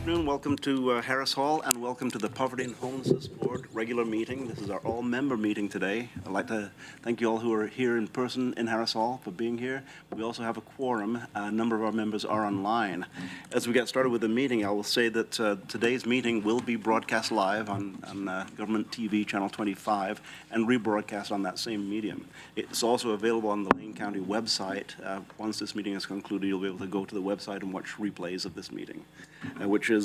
afternoon. Welcome to Harris Hall, and welcome to the Poverty and Homelessness Board regular meeting. This is our all-member meeting today. I'd like to thank you all who are here in person in Harris Hall for being here. We also have a quorum. A number of our members are online. As we get started with the meeting, I will say that today's meeting will be broadcast live on Government TV Channel 25 and rebroadcast on that same medium. It's also available on the Lane County website. Once this meeting is concluded, you'll be able to go to the website and watch replays of this meeting, which is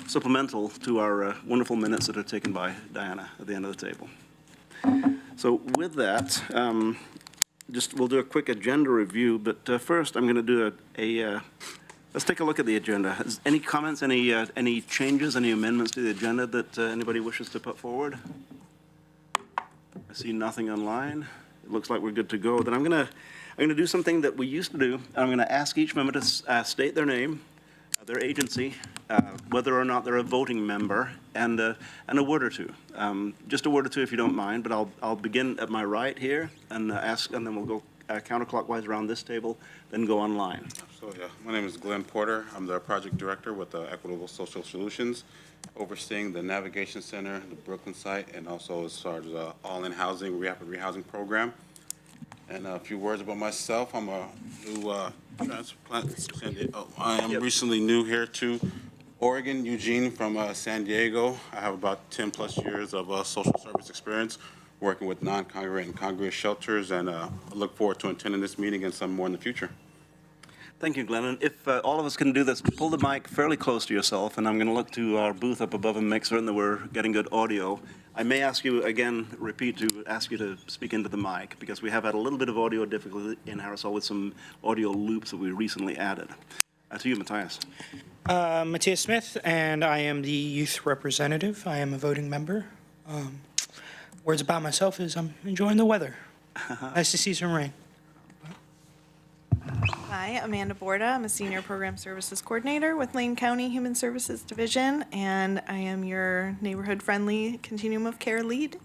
supplemental to our wonderful minutes that are taken by Diana at the end of the table. So with that, we'll do a quick agenda review, but first I'm going to do let's take a look at the agenda. Any comments, any changes, any amendments to the agenda that anybody wishes to put forward? I see nothing online. It looks like we're good to go. Then I'm going to do something that we used to do. I'm going to ask each member to state their name, their agency, whether or not they're a voting member, and a word or two. Just a word or two if you don't mind, but I'll begin at my right here and ask, and then we'll go counterclockwise around this table, then go online. So yeah, my name is Glenn Porter. I'm the project director with Equitable Social Solutions, overseeing the Navigation Center, the Brooklyn site, and also as far as all-in housing, rapid rehousing program. And a few words about myself. I'm a new transplant. I am recently new here to Oregon, Eugene, from San Diego. I have about 10 plus years of social service experience working with non-congregate and congregate shelters, and I look forward to attending this meeting and some more in the future. Thank you, Glenn. And if all of us can do this, pull the mic fairly close to yourself, and I'm going to look to our booth up above and make certain that we're getting good audio. I may ask you again, ask you to speak into the mic, because we have had a little bit of audio difficulty in Harris Hall with some audio loops that we recently added. To you, Matthias. Matthias Smith, and I am the youth representative. I am a voting member. Words about myself is I'm enjoying the weather. Nice to see some rain. Hi, Amanda Borda. I'm a Senior Program Services Coordinator with Lane County Human Services Division, and I am your neighborhood-friendly Continuum of Care lead.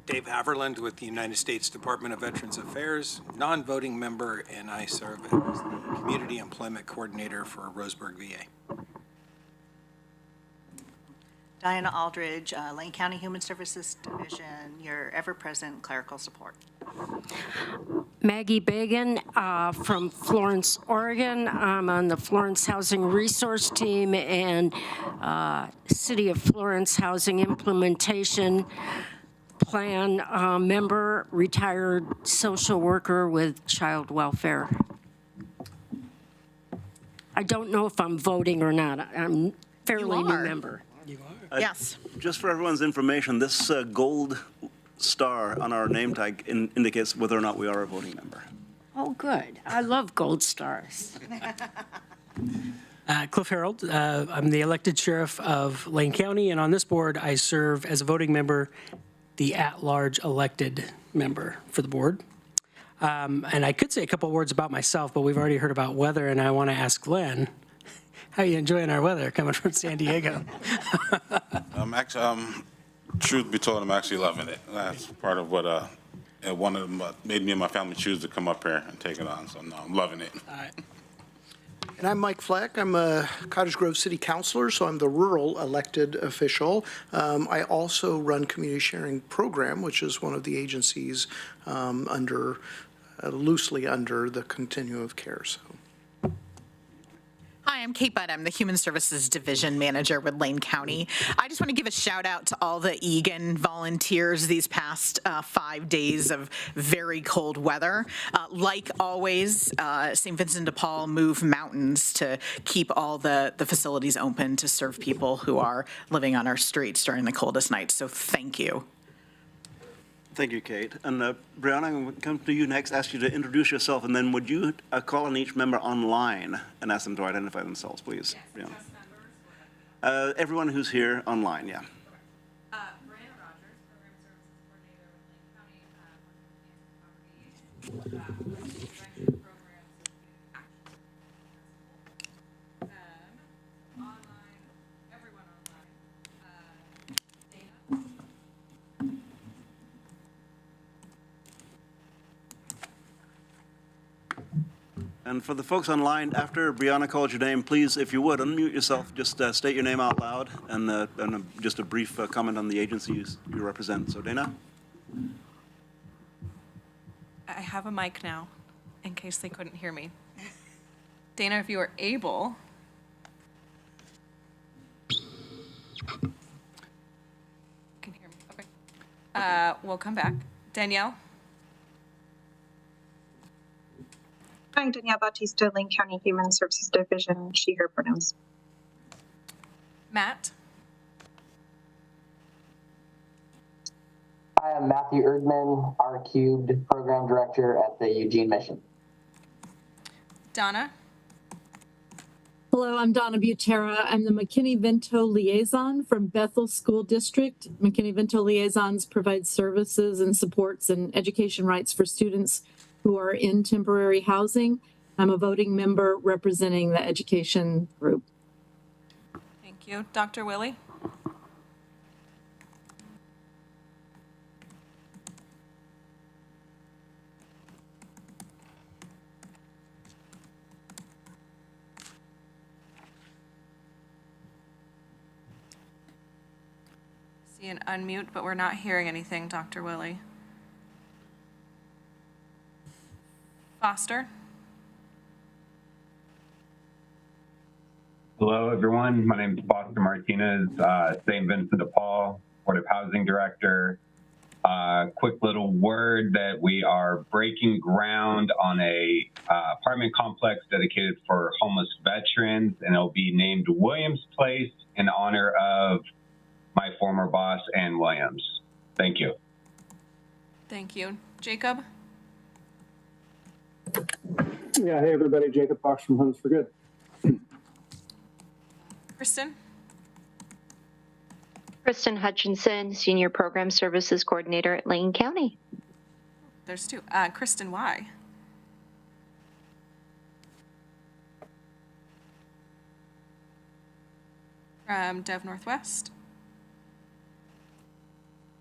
Dave Haverland with the United States Department of Veterans Affairs, non-voting member, and I serve as the Community Employment Coordinator for Roseburg, VA. Diana Aldridge, Lane County Human Services Division, your ever-present clerical support. Maggie Bagan from Florence, Oregon. I'm on the Florence Housing Resource Team and City of Florence Housing Implementation Plan member, retired social worker with child welfare. I don't know if I'm voting or not. I'm fairly new member. You are? Yes. Just for everyone's information, this gold star on our name tag indicates whether or not we are a voting member. Oh, good. I love gold stars. Cliff Harold. I'm the elected sheriff of Lane County, and on this board, I serve as a voting member, the at-large elected member for the board. And I could say a couple words about myself, but we've already heard about weather, and I want to ask Glenn, how are you enjoying our weather coming from San Diego? Truth be told, I'm actually loving it. That's part of what made me and my family choose to come up here and take it on. So no, I'm loving it. All right. And I'm Mike Fleck. I'm a Cottage Grove City Councilor, so I'm the rural elected official. I also run Community Sharing Program, which is one of the agencies loosely under the Continuum of Care. So. Hi, I'm Kate Budd. I'm the Human Services Division Manager with Lane County. I just want to give a shout out to all the Egan volunteers these past 5 days of very cold weather. Like always, St. Vincent de Paul move mountains to keep all the facilities open to serve people who are living on our streets during the coldest nights. So thank you. Thank you, Kate. And Brianna, I'm going to come to you next, ask you to introduce yourself, and then would you call on each member online and ask them to identify themselves, please? Yes. Brianna. Everyone who's here online, yeah. Brianna Rogers, Program Services Coordinator with Lane County, working with prevention programs. Online, everyone online. Dana. And for the folks online, after Brianna calls your name, please, if you would, unmute yourself, just state your name out loud, and just a brief comment on the agency you represent. So, Dana? I have a mic now, in case they couldn't hear me. Dana, if you are able. Can hear me, okay. We'll come back. Danielle? Hi, Danielle Bautista, Lane County Human Services Division, she, her pronouns. Matt? I am Matthew Erdman, R Cubed Program Director at the Eugene Mission. Donna? Hello, I'm Donna Butera. I'm the McKinney-Vento Liaison from Bethel School District. McKinney-Vento Liaisons provide services and supports and education rights for students who are in temporary housing. I'm a voting member representing the education group. Thank you. Dr. Willie? See an unmute, but we're not hearing anything, Dr. Willie. Foster? Hello, everyone. My name is Foster Martinez, St. Vincent de Paul, Board of Housing Director. Quick little word that we are breaking ground on a apartment complex dedicated for homeless veterans, and it'll be named Williams Place in honor of my former boss, Ann Williams. Thank you. Thank you. Jacob? Yeah, hey everybody, Jacob Fox from Homes for Good. Kristen? Kristen Hutchinson, Senior Program Services Coordinator at Lane County. There's two. Kristen, why? From Dev Northwest?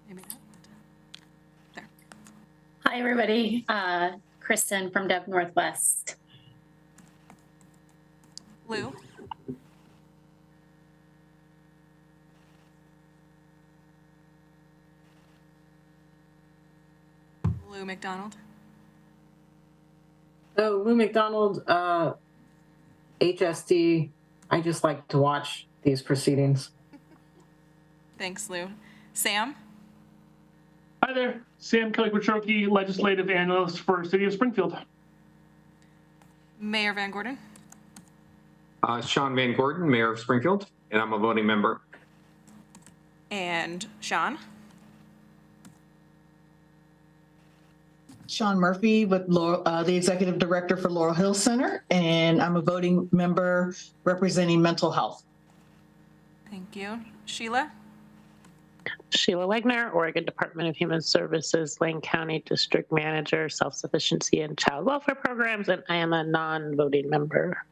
Maybe not. There. Hi, everybody. Kristen from Dev Northwest. Lou? Lou McDonald? Oh, Lou McDonald, HSD. I just like to watch these proceedings. Thanks, Lou. Sam? Hi there, Sam Kelly-Quattroki, Legislative Analyst for City of Springfield. Mayor Van Gordon? Sean Van Gordon, Mayor of Springfield, and I'm a voting member. And Sean? Sean Murphy with the Executive Director for Laurel Hill Center, and I'm a voting member representing mental health. Thank you. Sheila? Sheila Wegner, Oregon Department of Human Services, Lane County District Manager, Self-Sufficiency and Child Welfare Programs, and I am a non-voting member.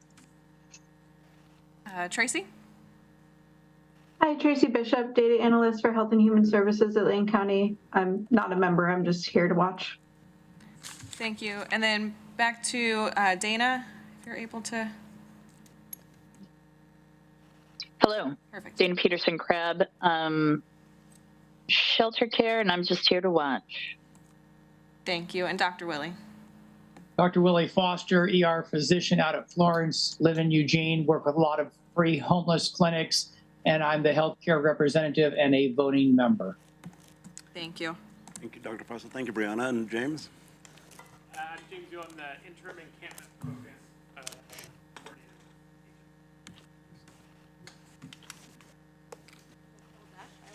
Tracy? Hi, Tracy Bishop, Data Analyst for Health and Human Services at Lane County. I'm not a member, I'm just here to watch. Thank you. And then back to Dana, if you're able to. Hello. Perfect. Dana Peterson Crabb, shelter care, and I'm just here to watch. Thank you. And Dr. Willie? Dr. Willie Foster, ER physician out of Florence, live in Eugene, work with a lot of free homeless clinics, and I'm the healthcare representative and a voting member. Thank you. Thank you, Dr. Foster. Thank you, Brianna. And James? James, you're on the interim encampment program. I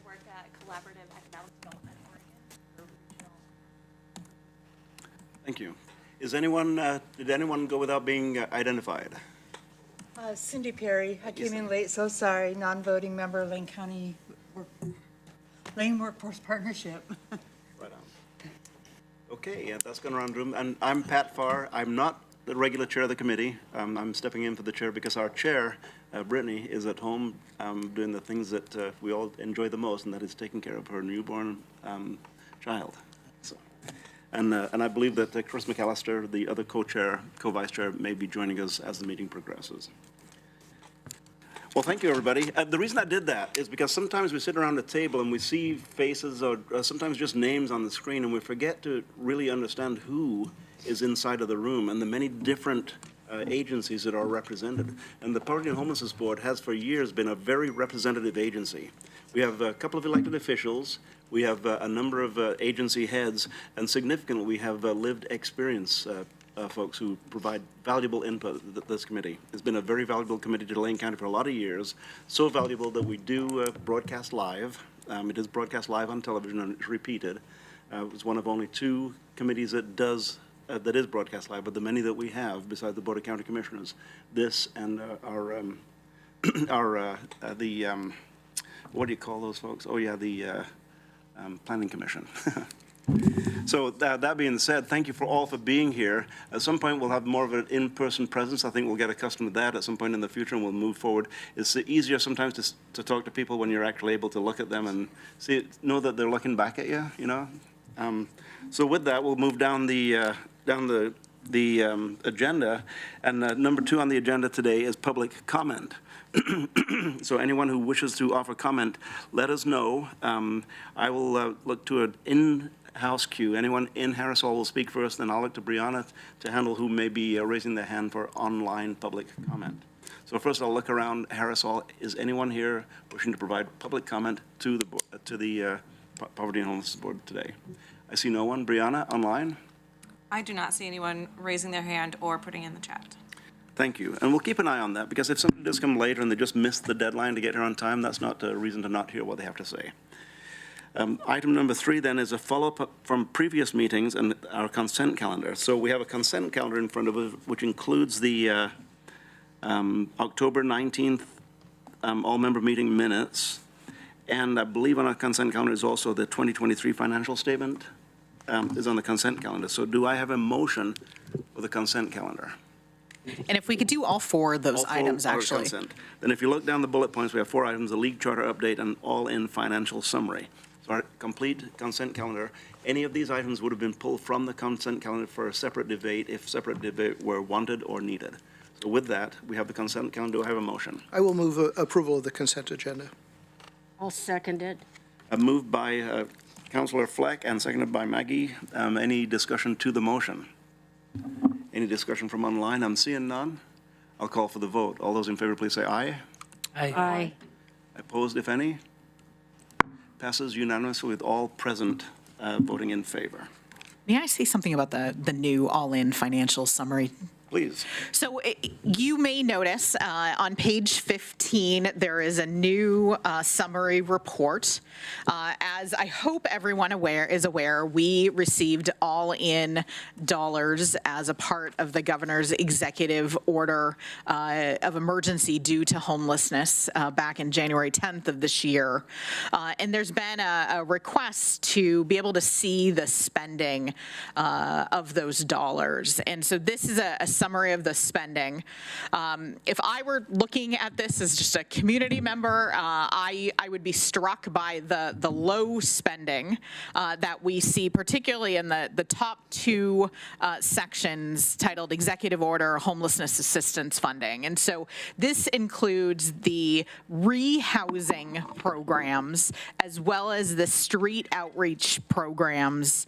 work at Collaborative Economic Development Oregon. Thank you. Is anyone, did anyone go without being identified? Cindy Perry. I came in late, so sorry. Non-voting member, Lane County, Lane Workforce Partnership. Right on. Okay, yeah, that's going around the room. And I'm Pat Farr. I'm not the regular chair of the committee. I'm stepping in for the chair because our chair, Brittany, is at home doing the things that we all enjoy the most, and that is taking care of her newborn child. So, And I believe that Chris McAllister, the other co-chair, co-vice chair, may be joining us as the meeting progresses. Well, thank you, everybody. The reason I did that is because sometimes we sit around the table and we see faces or sometimes just names on the screen, and we forget to really understand who is inside of the room and the many different agencies that are represented. And the Poverty and Homelessness Board has for years been a very representative agency. We have a couple of elected officials, we have a number of agency heads, and significantly we have lived experience folks who provide valuable input to this committee. It's been a very valuable committee to Lane County for a lot of years, so valuable that we do broadcast live. It is broadcast live on television and it's repeated. It's one of only 2 committees that does that is broadcast live, but the many that we have besides the Board of County Commissioners, this and our what do you call those folks? Oh yeah, the Planning Commission. So that being said, thank you all for being here. At some point, we'll have more of an in-person presence. I think we'll get accustomed to that at some point in the future, and we'll move forward. It's easier sometimes to talk to people when you're actually able to look at them and know that they're looking back at you, you know? So with that, we'll move down the agenda. And number 2 on the agenda today is public comment. So anyone who wishes to offer comment, let us know. I will look to an in-house queue. Anyone in Harris Hall will speak first, then I'll look to Brianna to handle who may be raising their hand for online public comment. So first I'll look around Harris Hall. Is anyone here wishing to provide public comment to the Poverty and Homelessness Board today? I see no one. Brianna, online? I do not see anyone raising their hand or putting in the chat. Thank you. And we'll keep an eye on that, because if somebody does come later and they just missed the deadline to get here on time, that's not a reason to not hear what they have to say. Item number 3 then is a follow-up from previous meetings and our consent calendar. So we have a consent calendar in front of us, which includes the October 19th all-member meeting minutes. And I believe on our consent calendar is also the 2023 financial statement is on the consent calendar. So do I have a motion for the consent calendar? And if we could do all 4 of those items, actually. Consent. Then if you look down the bullet points, we have 4 items: the league charter update and all-in financial summary. So our complete consent calendar. Any of these items would have been pulled from the consent calendar for a separate debate if separate debate were wanted or needed. So with that, we have the consent calendar. Do I have a motion? I will move approval of the consent agenda. I'll second it. Moved by Councillor Fleck and seconded by Maggie. Any discussion to the motion? Any discussion from online? I'm seeing none. I'll call for the vote. All those in favor, please say aye. Aye. Aye. Opposed, if any? Passes unanimously with all present voting in favor. May I say something about the new all-in financial summary? Please. So you may notice on page 15, there is a new summary report. As I hope everyone is aware, we received all-in dollars as a part of the governor's executive order of emergency due to homelessness back in January 10th of this year. And there's been a request to be able to see the spending of those dollars. And so this is a summary of the spending. If I were looking at this as just a community member, I would be struck by the low spending that we see, particularly in the top 2 sections titled Executive Order Homelessness Assistance Funding. And so this includes the rehousing programs as well as the street outreach programs,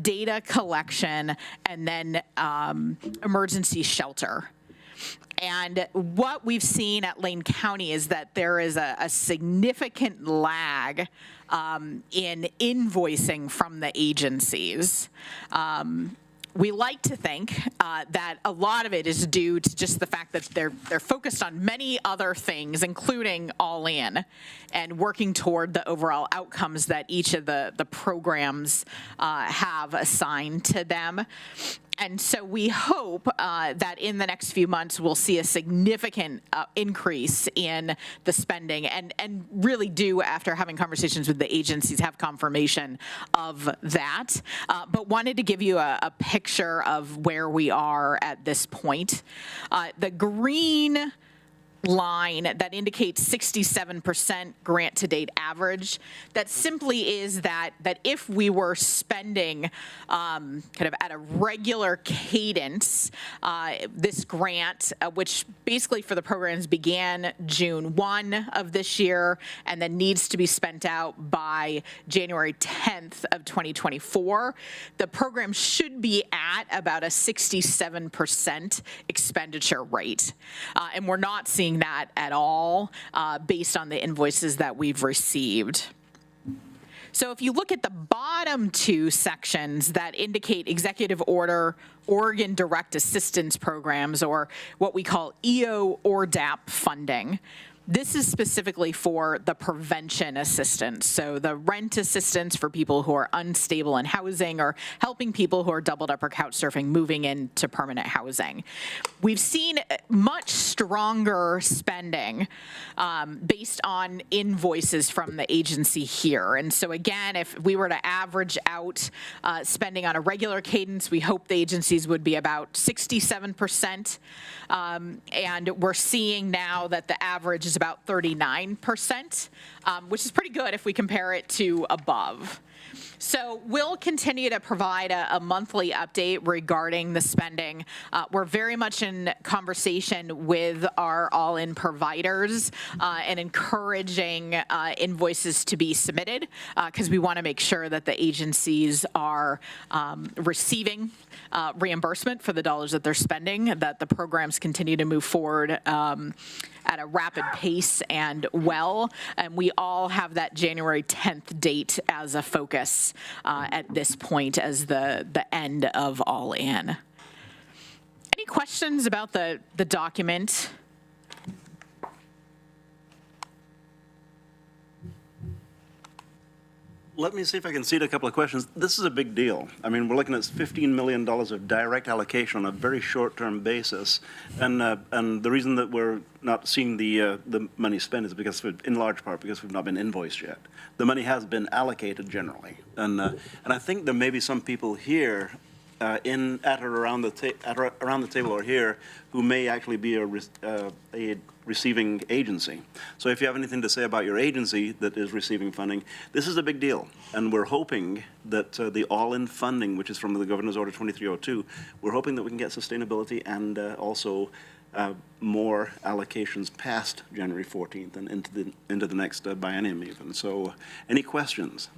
data collection, and then emergency shelter. And what we've seen at Lane County is that there is a significant lag in invoicing from the agencies. We like to think that a lot of it is due to just the fact that they're focused on many other things, including all in, and working toward the overall outcomes that each of the programs have assigned to them. And so we hope that in the next few months, we'll see a significant increase in the spending and really do, after having conversations with the agencies, have confirmation of that. But wanted to give you a picture of where we are at this point. The green line that indicates 67% grant to date average, that simply is that if we were spending kind of at a regular cadence, this grant, which basically for the programs began June 1 of this year and then needs to be spent out by January 10th of 2024, the program should be at about a 67% expenditure rate. And we're not seeing that at all based on the invoices that we've received. So if you look at the bottom two sections that indicate executive order Oregon Direct Assistance Programs, or what we call EO or DAP funding, this is specifically for the prevention assistance. So the rent assistance for people who are unstable in housing, or helping people who are doubled up or couch surfing moving into permanent housing. We've seen much stronger spending based on invoices from the agency here. And so again, if we were to average out spending on a regular cadence, we hope the agencies would be about 67%. And we're seeing now that the average is about 39%, which is pretty good if we compare it to above. So we'll continue to provide a monthly update regarding the spending. We're very much in conversation with our all-in providers and encouraging invoices to be submitted because we want to make sure that the agencies are receiving reimbursement for the dollars that they're spending, that the programs continue to move forward at a rapid pace and well. And we all have that January 10th date as a focus at this point as the end of all in. Any questions about the document? Let me see if I can seed a couple of questions. This is a big deal. I mean, we're looking at $15 million of direct allocation on a very short-term basis, and the reason that we're not seeing the money spent is because, in large part, because we've not been invoiced yet. The money has been allocated generally, and I think there may be some people here at or around the table or here who may actually be a receiving agency. So if you have anything to say about your agency that is receiving funding, this is a big deal. And we're hoping that the all-in funding, which is from the Governor's Order 2302, we're hoping that we can get sustainability and also more allocations past January 14th and into the next biennium even. So any questions?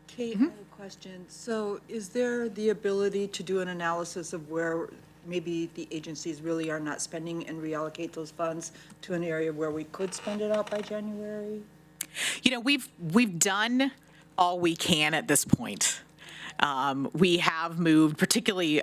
Kate, I have a question. So is there the ability to do an analysis of where maybe the agencies really are not spending and reallocate those funds to an area where we could spend it out by January? You know, we've done all we can at this point. We have moved, particularly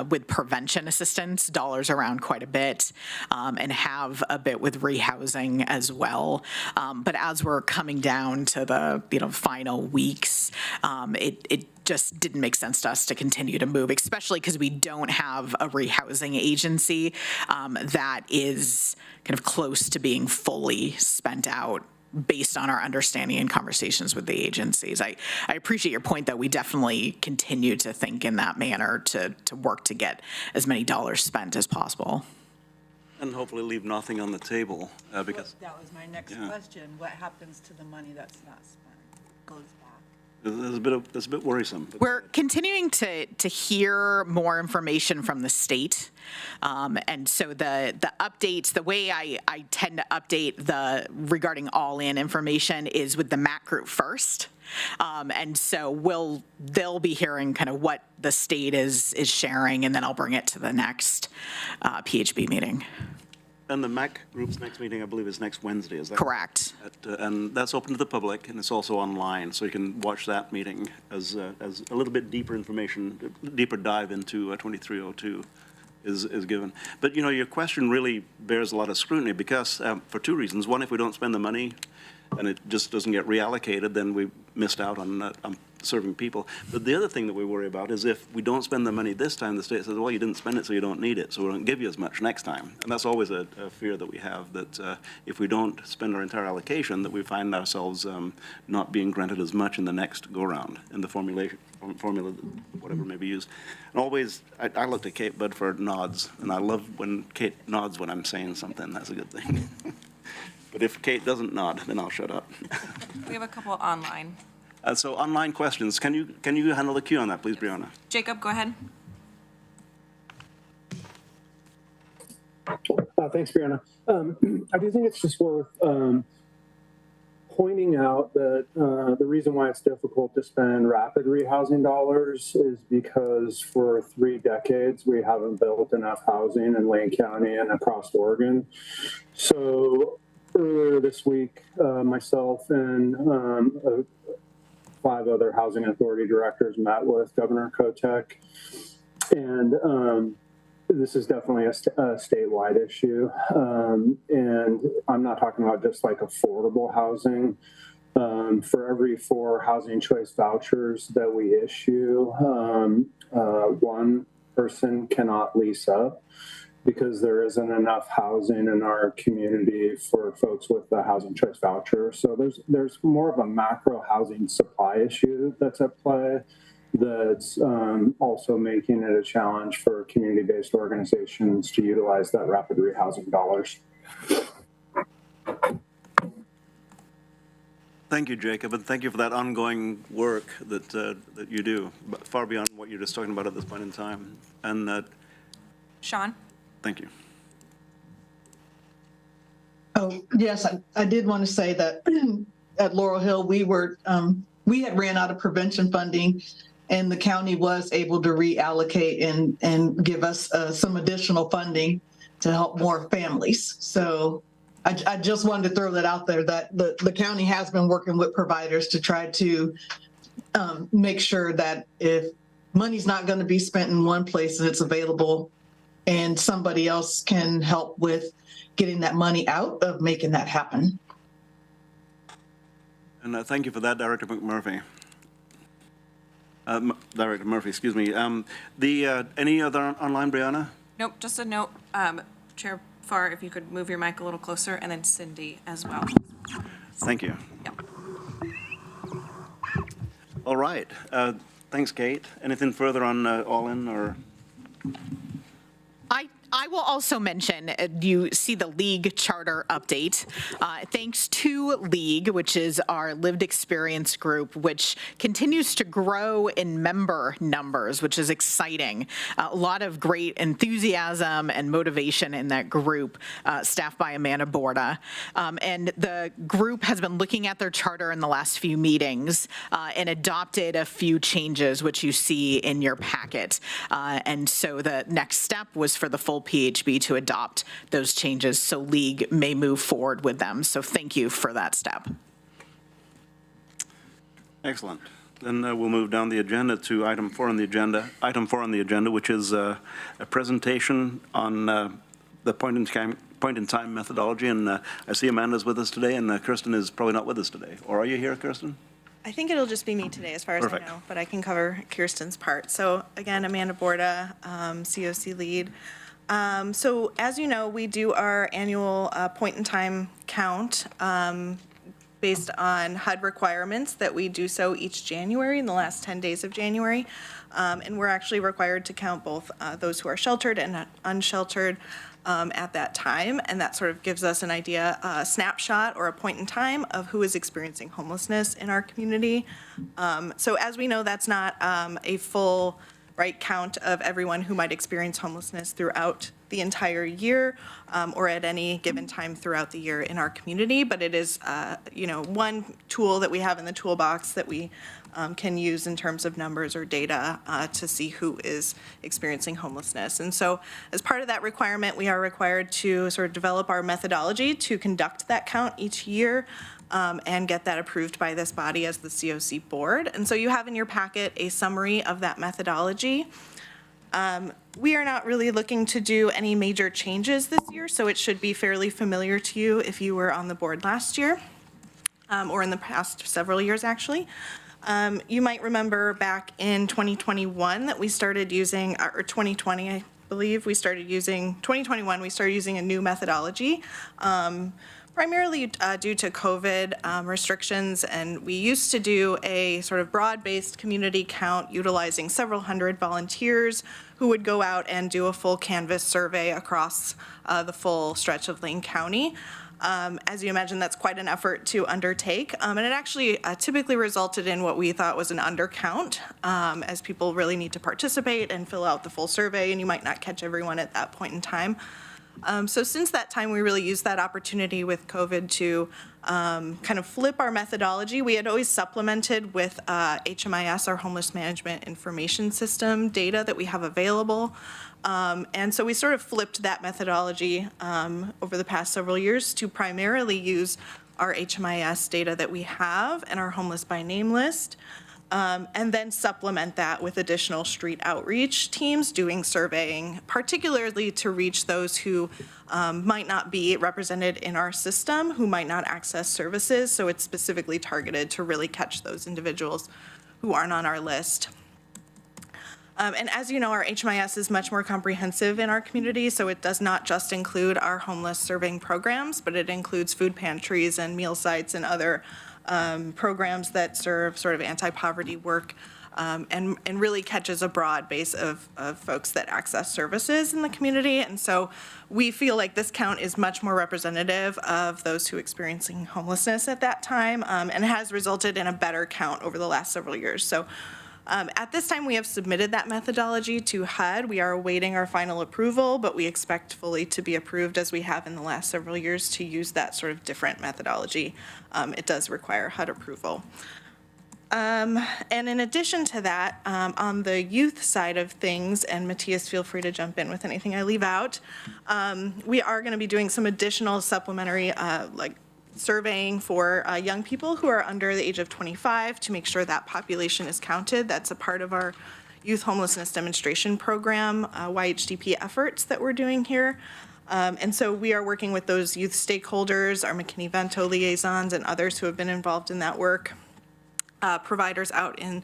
with prevention assistance, dollars around quite a bit, and have a bit with rehousing as well. But as we're coming down to the final weeks, it just didn't make sense to us to continue to move, especially because we don't have a rehousing agency that is kind of close to being fully spent out based on our understanding and conversations with the agencies. I appreciate your point that we definitely continue to think in that manner to work to get as many dollars spent as possible. And hopefully leave nothing on the table because that was my next question. What happens to the money that's not spent? Goes back. It's a bit worrisome. We're continuing to hear more information from the state. And so the updates, the way I tend to update regarding all-in information is with the MAC group first. And so they'll be hearing kind of what the state is sharing, and then I'll bring it to the next PHB meeting. And the MAC group's next meeting, I believe, is next Wednesday, is that correct? And that's open to the public, and it's also online, so you can watch that meeting as a little bit deeper information, deeper dive into 2302 is given. But, you know, your question really bears a lot of scrutiny because, for two reasons. One, if we don't spend the money and it just doesn't get reallocated, then we missed out on serving people. But the other thing that we worry about is if we don't spend the money this time, the state says, well, you didn't spend it, so you don't need it, so we don't give you as much next time. And that's always a fear that we have, that if we don't spend our entire allocation, that we find ourselves not being granted as much in the next go-round in the formula, whatever may be used. And always, I look to Kate Budd for nods, and I love when Kate nods when I'm saying something. That's a good thing. But if Kate doesn't nod, then I'll shut up. We have a couple online. So online questions, can you handle the queue on that, please, Brianna? Jacob, go ahead. Thanks, Brianna. I do think it's just worth pointing out that the reason why it's difficult to spend rapid rehousing dollars is because for 3 decades we haven't built enough housing in Lane County and across Oregon. So earlier this week, myself and 5 other housing authority directors met with Governor Kotek, and this is definitely a statewide issue. And I'm not talking about just like affordable housing. For every 4 housing choice vouchers that we issue, 1 person cannot lease up because there isn't enough housing in our community for folks with the housing choice voucher. So there's more of a macro housing supply issue that's at play that's also making it a challenge for community-based organizations to utilize that rapid rehousing dollars. Thank you, Jacob, and thank you for that ongoing work that you do, but far beyond what you're just talking about at this point in time. And Sean? thank you. Oh, yes, I did want to say that at Laurel Hill, we had ran out of prevention funding, and the county was able to reallocate and give us some additional funding to help more families. So I just wanted to throw that out there, that the county has been working with providers to try to make sure that if money's not going to be spent in one place and it's available and somebody else can help with getting that money out, of making that happen. And thank you for that, Director McMurphy. Director Murphy, excuse me. Any other online, Brianna? Nope, just a note. Chair Farr, if you could move your mic a little closer, and then Cindy as well. Thank you. Yep. All right. Thanks, Kate. Anything further on all-in or? I will also mention, you see the League charter update. Thanks to League, which is our lived experience group, which continues to grow in member numbers, which is exciting. A lot of great enthusiasm and motivation in that group, staffed by Amanda Borda. And the group has been looking at their charter in the last few meetings and adopted a few changes, which you see in your packet. And so the next step was for the full PHB to adopt those changes so League may move forward with them. So thank you for that step. Excellent. Then we'll move down the agenda to item 4 on the agenda. Item 4 on the agenda, which is a presentation on the point in time methodology. And I see Amanda's with us today, and Kirsten is probably not with us today. Or are you here, Kirsten? I think it'll just be me today as far as Perfect. I know, but I can cover Kirsten's part. So again, Amanda Borda, COC lead. So as you know, we do our annual point-in-time count based on HUD requirements that we do so each January in the last 10 days of January. And we're actually required to count both those who are sheltered and unsheltered at that time. And that sort of gives us an idea, a snapshot or a point in time of who is experiencing homelessness in our community. So as we know, that's not a full count of everyone who might experience homelessness throughout the entire year or at any given time throughout the year in our community, but it is one tool that we have in the toolbox that we can use in terms of numbers or data to see who is experiencing homelessness. And so as part of that requirement, we are required to sort of develop our methodology to conduct that count each year and get that approved by this body as the COC board. And so you have in your packet a summary of that methodology. We are not really looking to do any major changes this year, so it should be fairly familiar to you if you were on the board last year or in the past several years, actually. You might remember back in 2021 that we started using, or 2020, I believe, 2021, we started using a new methodology, primarily due to COVID restrictions. And we used to do a sort of broad-based community count utilizing several hundred volunteers who would go out and do a full canvas survey across the full stretch of Lane County. As you imagine, that's quite an effort to undertake, and it actually typically resulted in what we thought was an undercount, as people really need to participate and fill out the full survey, and you might not catch everyone at that point in time. So since that time, we really used that opportunity with COVID to kind of flip our methodology. We had always supplemented with HMIS, our Homeless Management Information System data that we have available. And so we sort of flipped that methodology over the past several years to primarily use our HMIS data that we have and our homeless by name list, and then supplement that with additional street outreach teams doing surveying, particularly to reach those who might not be represented in our system, who might not access services. So it's specifically targeted to really catch those individuals who aren't on our list. And as you know, our HMIS is much more comprehensive in our community, so it does not just include our homeless serving programs, but it includes food pantries and meal sites and other programs that serve sort of anti-poverty work, and really catches a broad base of folks that access services in the community. And so we feel like this count is much more representative of those who are experiencing homelessness at that time, and has resulted in a better count over the last several years. So at this time, we have submitted that methodology to HUD. We are awaiting our final approval, but we expect fully to be approved, as we have in the last several years, to use that sort of different methodology. It does require HUD approval. And in addition to that, on the youth side of things, and Matthias, feel free to jump in with anything I leave out, we are going to be doing some additional supplementary surveying for young people who are under the age of 25 to make sure that population is counted. That's a part of our youth homelessness demonstration program, YHDP efforts that we're doing here. And so we are working with those youth stakeholders, our McKinney-Vento liaisons, and others who have been involved in that work. Providers out in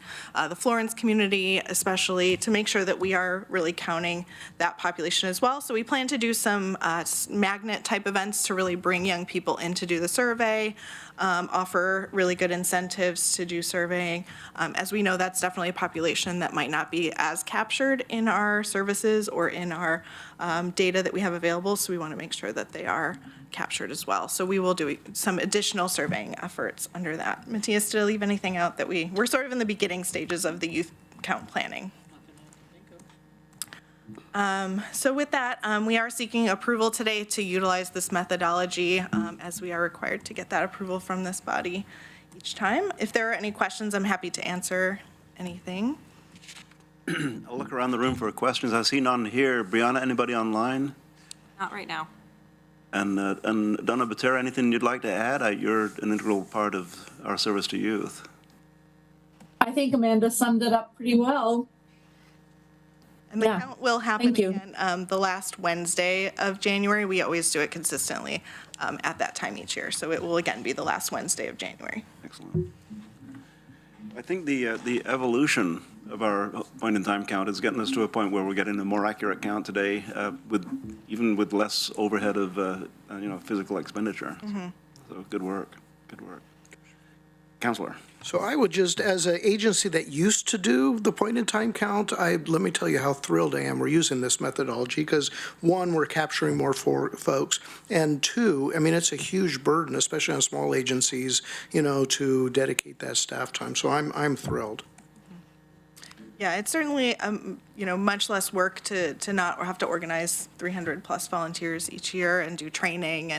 the Florence community, especially, to make sure that we are really counting that population as well. So we plan to do some magnet type events to really bring young people in to do the survey, offer really good incentives to do surveying. As we know, that's definitely a population that might not be as captured in our services or in our data that we have available, so we want to make sure that they are captured as well. So we will do some additional surveying efforts under that. Matthias, did I leave anything out that we're sort of in the beginning stages of the youth count planning? So with that, we are seeking approval today to utilize this methodology, as we are required to get that approval from this body each time. If there are any questions, I'm happy to answer anything. I'll look around the room for questions. I see none here. Brianna, anybody online? Not right now. And Donna Butera, anything you'd like to add? You're an integral part of our service to youth. I think Amanda summed it up pretty well. And the count will happen again the last Wednesday of January. We always do it consistently at that time each year. So it will again be the last Wednesday of January. Excellent. I think the evolution of our point-in-time count is getting us to a point where we're getting a more accurate count today, even with less overhead of physical expenditure. Mm-hmm. So good work. Good work. Councillor. So I would just, as an agency that used to do the point-in-time count, let me tell you how thrilled I am we're using this methodology, because one, we're capturing more folks, and two, I mean, it's a huge burden, especially on small agencies, to dedicate that staff time. So I'm thrilled. Yeah, it's certainly, much less work to not have to organize 300 plus volunteers each year and do training,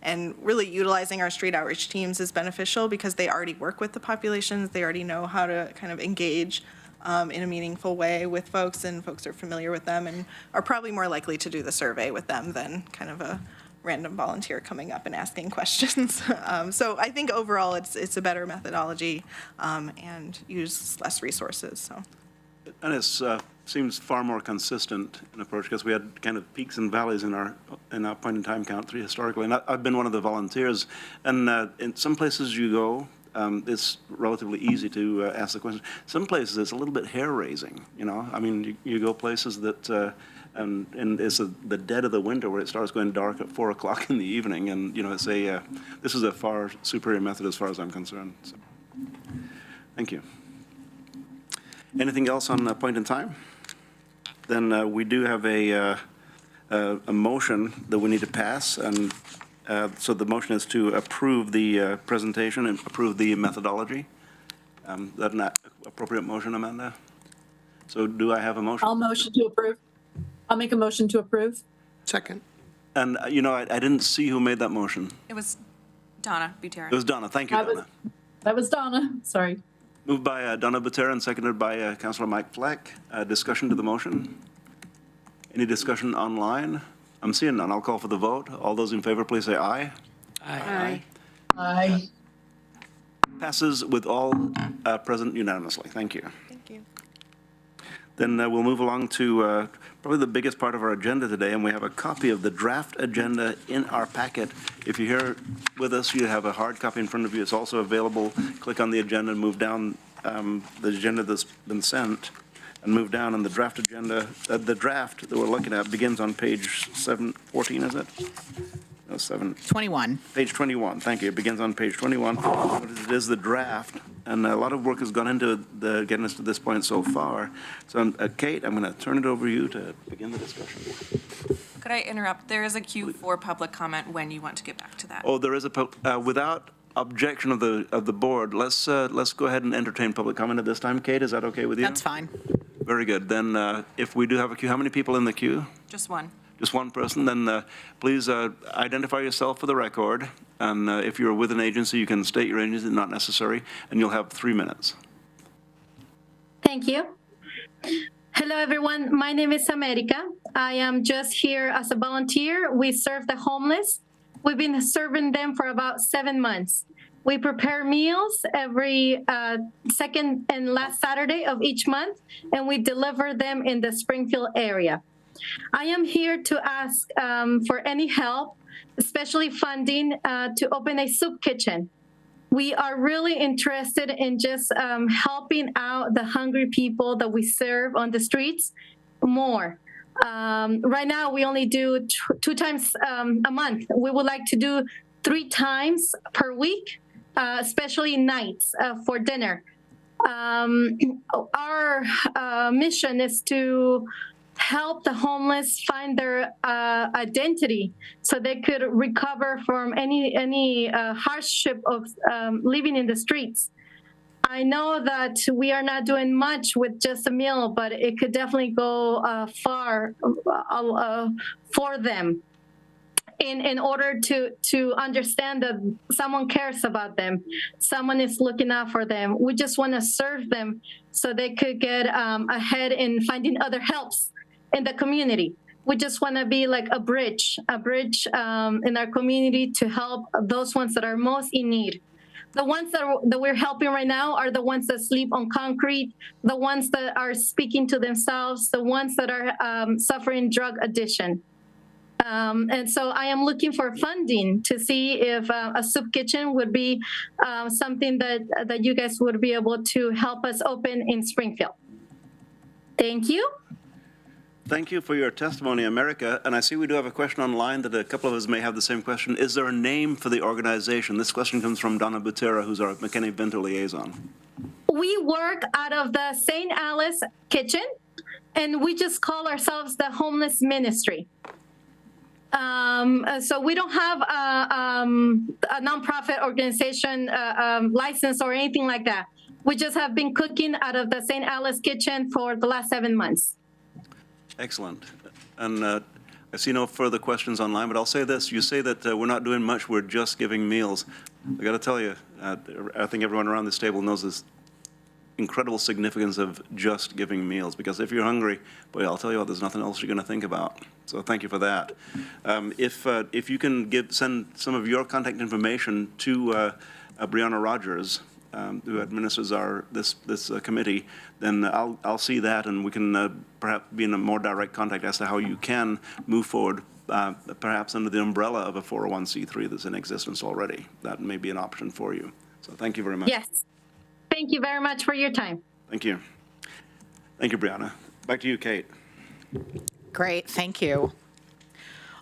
and really utilizing our street outreach teams is beneficial because they already work with the populations. They already know how to kind of engage in a meaningful way with folks, and folks are familiar with them and are probably more likely to do the survey with them than kind of a random volunteer coming up and asking questions. So I think overall it's a better methodology and use less resources. So. And it seems far more consistent in approach, because we had kind of peaks and valleys in our point-in-time count historically. And I've been one of the volunteers, and in some places you go, it's relatively easy to ask the question. Some places it's a little bit hair-raising, you know? I mean, you go places that, and it's the dead of the winter where it starts going dark at 4 o'clock in the evening, and, you know, it's this is a far superior method as far as I'm concerned. So, thank you. Anything else on point in time? Then we do have a motion that we need to pass, and so the motion is to approve the presentation and approve the methodology. Is that an appropriate motion, Amanda? So do I have a motion? I'll motion to approve. I'll make a motion to approve. Second. And, you know, I didn't see who made that motion. It was Donna Butera. It was Donna. Thank you, Donna. That was Donna. Sorry. Moved by Donna Butera and seconded by Councillor Mike Fleck. Discussion to the motion? Any discussion online? I'm seeing none. I'll call for the vote. All those in favor, please say aye. Aye. Aye. Passes with all present unanimously. Thank you. Thank you. Then we'll move along to probably the biggest part of our agenda today, and we have a copy of the draft agenda in our packet. If you're here with us, you have a hard copy in front of you. It's also available. Click on the agenda and move down the agenda that's been sent, and move down on the draft agenda. The draft that we're looking at begins on page 714, is it? No, 21. Page 21, thank you. It begins on page 21. It is the draft, and a lot of work has gone into getting us to this point so far. So, Kate, I'm going to turn it over to you to begin the discussion. Could I interrupt? There is a queue for public comment when you want to get back to that. Oh, there is without objection of the board, let's go ahead and entertain public comment at this time. Kate, is that okay with you? That's fine. Very good. Then if we do have a queue, how many people in the queue? Just one. Just one person, then please identify yourself for the record. And if you're with an agency, you can state your agency, not necessary, and you'll have 3 minutes. Thank you. Hello, everyone. My name is America. I am just here as a volunteer. We serve the homeless. We've been serving them for about 7 months. We prepare meals every second and last Saturday of each month, and we deliver them in the Springfield area. I am here to ask for any help, especially funding, to open a soup kitchen. We are really interested in just helping out the hungry people that we serve on the streets more. Right now, we only do 2 times a month. We would like to do 3 times per week, especially nights for dinner. Our mission is to help the homeless find their identity so they could recover from any hardship of living in the streets. I know that we are not doing much with just a meal, but it could definitely go far for them in order to understand that someone cares about them, someone is looking out for them. We just want to serve them so they could get ahead in finding other helps in the community. We just want to be like a bridge in our community to help those ones that are most in need. The ones that we're helping right now are the ones that sleep on concrete, the ones that are speaking to themselves, the ones that are suffering drug addiction. And so I am looking for funding to see if a soup kitchen would be something that you guys would be able to help us open in Springfield. Thank you. Thank you for your testimony, America. And I see we do have a question online that a couple of us may have the same question. Is there a name for the organization? This question comes from Donna Butera, who's our McKinney-Vento liaison. We work out of the St. Alice kitchen, and we just call ourselves the Homeless Ministry. So we don't have a nonprofit organization license or anything like that. We just have been cooking out of the St. Alice kitchen for the last 7 months. Excellent. And I see no further questions online, but I'll say this. You say that we're not doing much, we're just giving meals. I got to tell you, I think everyone around this table knows this incredible significance of just giving meals, because if you're hungry, boy, I'll tell you what, there's nothing else you're going to think about. So thank you for that. If you can send some of your contact information to Brianna Rogers, who administers this committee, then I'll see that, and we can perhaps be in a more direct contact as to how you can move forward, perhaps under the umbrella of a 401c3 that's in existence already. That may be an option for you. So thank you very much. Yes. Thank you very much for your time. Thank you. Thank you, Brianna. Back to you, Kate. Great, thank you.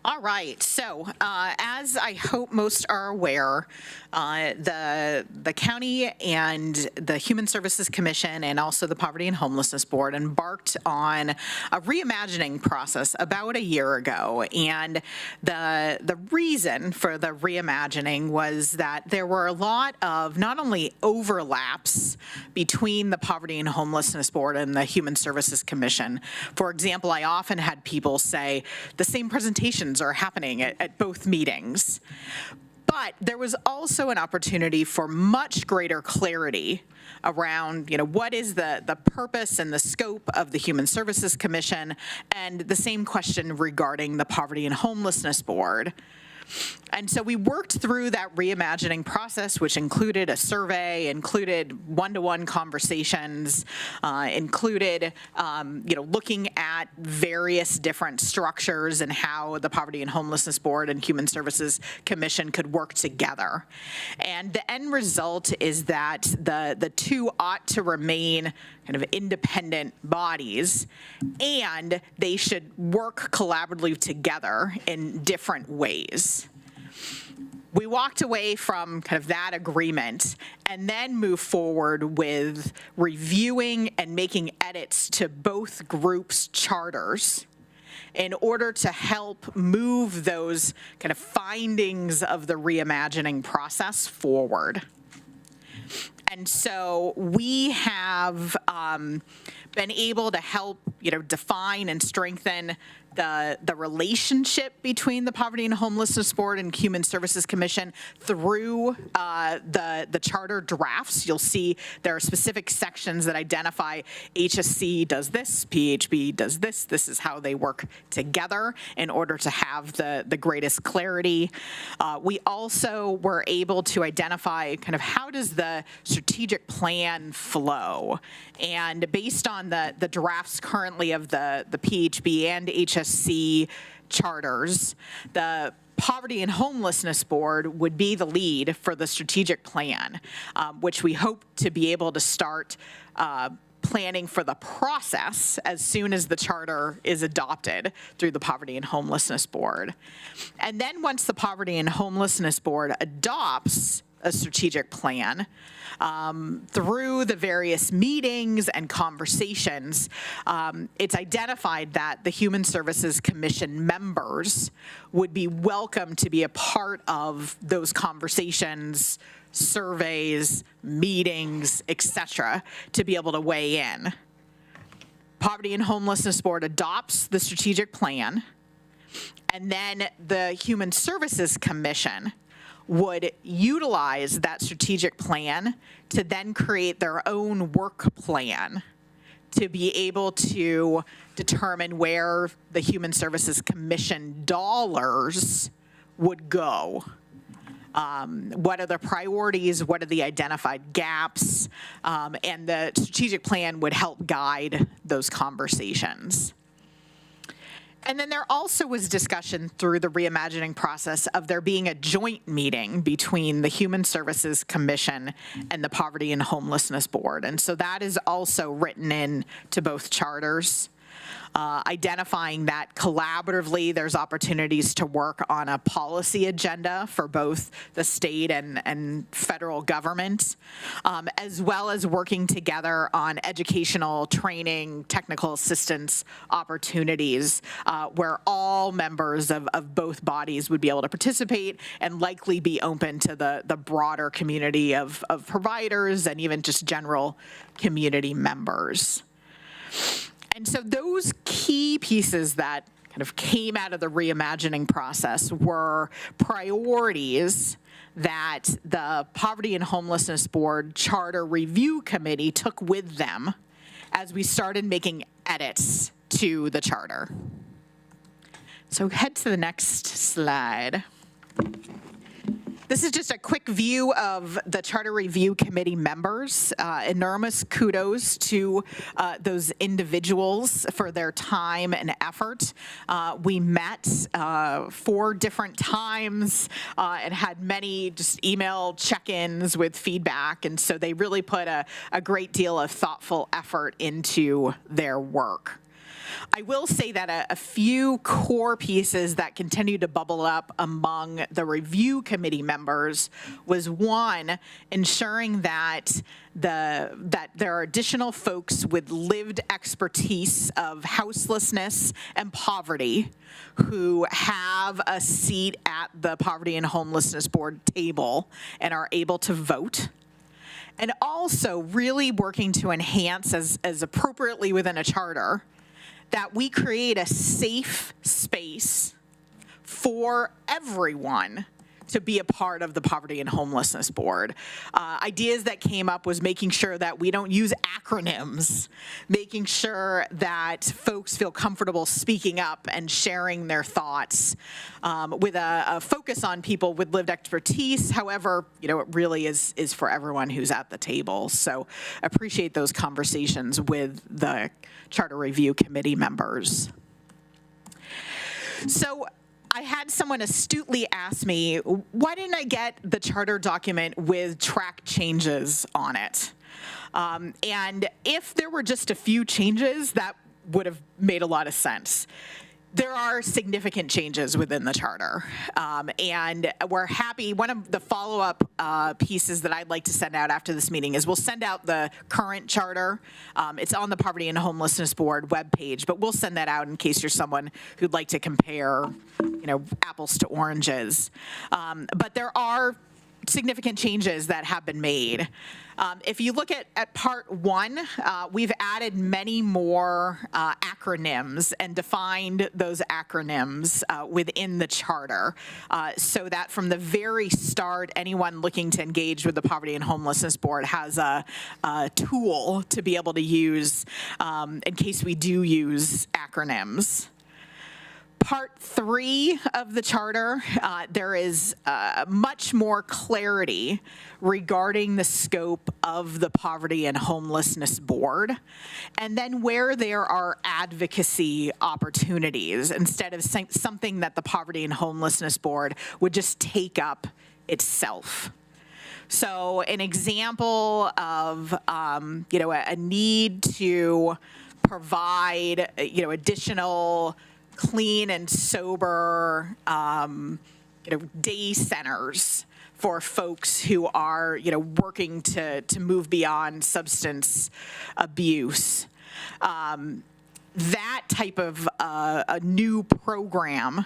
All right, so as I hope most are aware, the county and the Human Services Commission and also the Poverty and Homelessness Board embarked on a reimagining process about a year ago. And the reason for the reimagining was that there were a lot of not only overlaps between the Poverty and Homelessness Board and the Human Services Commission. For example, I often had people say the same presentations are happening at both meetings. But there was also an opportunity for much greater clarity around, what is the purpose and the scope of the Human Services Commission, and the same question regarding the Poverty and Homelessness Board. And so we worked through that reimagining process, which included a survey, included one-to-one conversations, included, looking at various different structures and how the Poverty and Homelessness Board and Human Services Commission could work together. And the end result is that the two ought to remain kind of independent bodies, and they should work collaboratively together in different ways. We walked away from kind of that agreement and then moved forward with reviewing and making edits to both groups' charters in order to help move those kind of findings of the reimagining process forward. And so we have been able to help, define and strengthen the relationship between the Poverty and Homelessness Board and Human Services Commission through the charter drafts. You'll see there are specific sections that identify HSC does this, PHB does this. This is how they work together in order to have the greatest clarity. We also were able to identify kind of how does the strategic plan flow. And based on the drafts currently of the PHB and HSC charters, the Poverty and Homelessness Board would be the lead for the strategic plan, which we hope to be able to start planning for the process as soon as the charter is adopted through the Poverty and Homelessness Board. And then once the Poverty and Homelessness Board adopts a strategic plan, through the various meetings and conversations, it's identified that the Human Services Commission members would be welcome to be a part of those conversations, surveys, meetings, etc., to be able to weigh in. Poverty and Homelessness Board adopts the strategic plan, and then the Human Services Commission would utilize that strategic plan to then create their own work plan to be able to determine where the Human Services Commission dollars would go. What are the priorities? What are the identified gaps? And the strategic plan would help guide those conversations. And then there also was discussion through the reimagining process of there being a joint meeting between the Human Services Commission and the Poverty and Homelessness Board. And so that is also written in to both charters, identifying that collaboratively there's opportunities to work on a policy agenda for both the state and federal government, as well as working together on educational training, technical assistance opportunities, where all members of both bodies would be able to participate and likely be open to the broader community of providers and even just general community members. And so those key pieces that kind of came out of the reimagining process were priorities that the Poverty and Homelessness Board Charter Review Committee took with them as we started making edits to the charter. So head to the next slide. This is just a quick view of the Charter Review Committee members. Enormous kudos to those individuals for their time and effort. We met 4 different times and had many just email check-ins with feedback, and so they really put a great deal of thoughtful effort into their work. I will say that a few core pieces that continue to bubble up among the review committee members was, one, ensuring that there are additional folks with lived expertise of houselessness and poverty who have a seat at the Poverty and Homelessness Board table and are able to vote. And also really working to enhance, as appropriately within a charter, that we create a safe space for everyone to be a part of the Poverty and Homelessness Board. Ideas that came up was making sure that we don't use acronyms, making sure that folks feel comfortable speaking up and sharing their thoughts with a focus on people with lived expertise. However, it really is for everyone who's at the table. So appreciate those conversations with the Charter Review Committee members. So I had someone astutely ask me, why didn't I get the charter document with track changes on it? And if there were just a few changes, that would have made a lot of sense. There are significant changes within the charter, and we're happy. One of the follow-up pieces that I'd like to send out after this meeting is we'll send out the current charter. It's on the Poverty and Homelessness Board webpage, but we'll send that out in case you're someone who'd like to compare, apples to oranges. But there are significant changes that have been made. If you look at part 1, we've added many more acronyms and defined those acronyms within the charter so that from the very start, anyone looking to engage with the Poverty and Homelessness Board has a tool to be able to use in case we do use acronyms. Part 3 of the charter, there is much more clarity regarding the scope of the Poverty and Homelessness Board, and then where there are advocacy opportunities instead of something that the Poverty and Homelessness Board would just take up itself. So an example of, a need to provide, additional clean and sober, day centers for folks who are, working to move beyond substance abuse. That type of a new program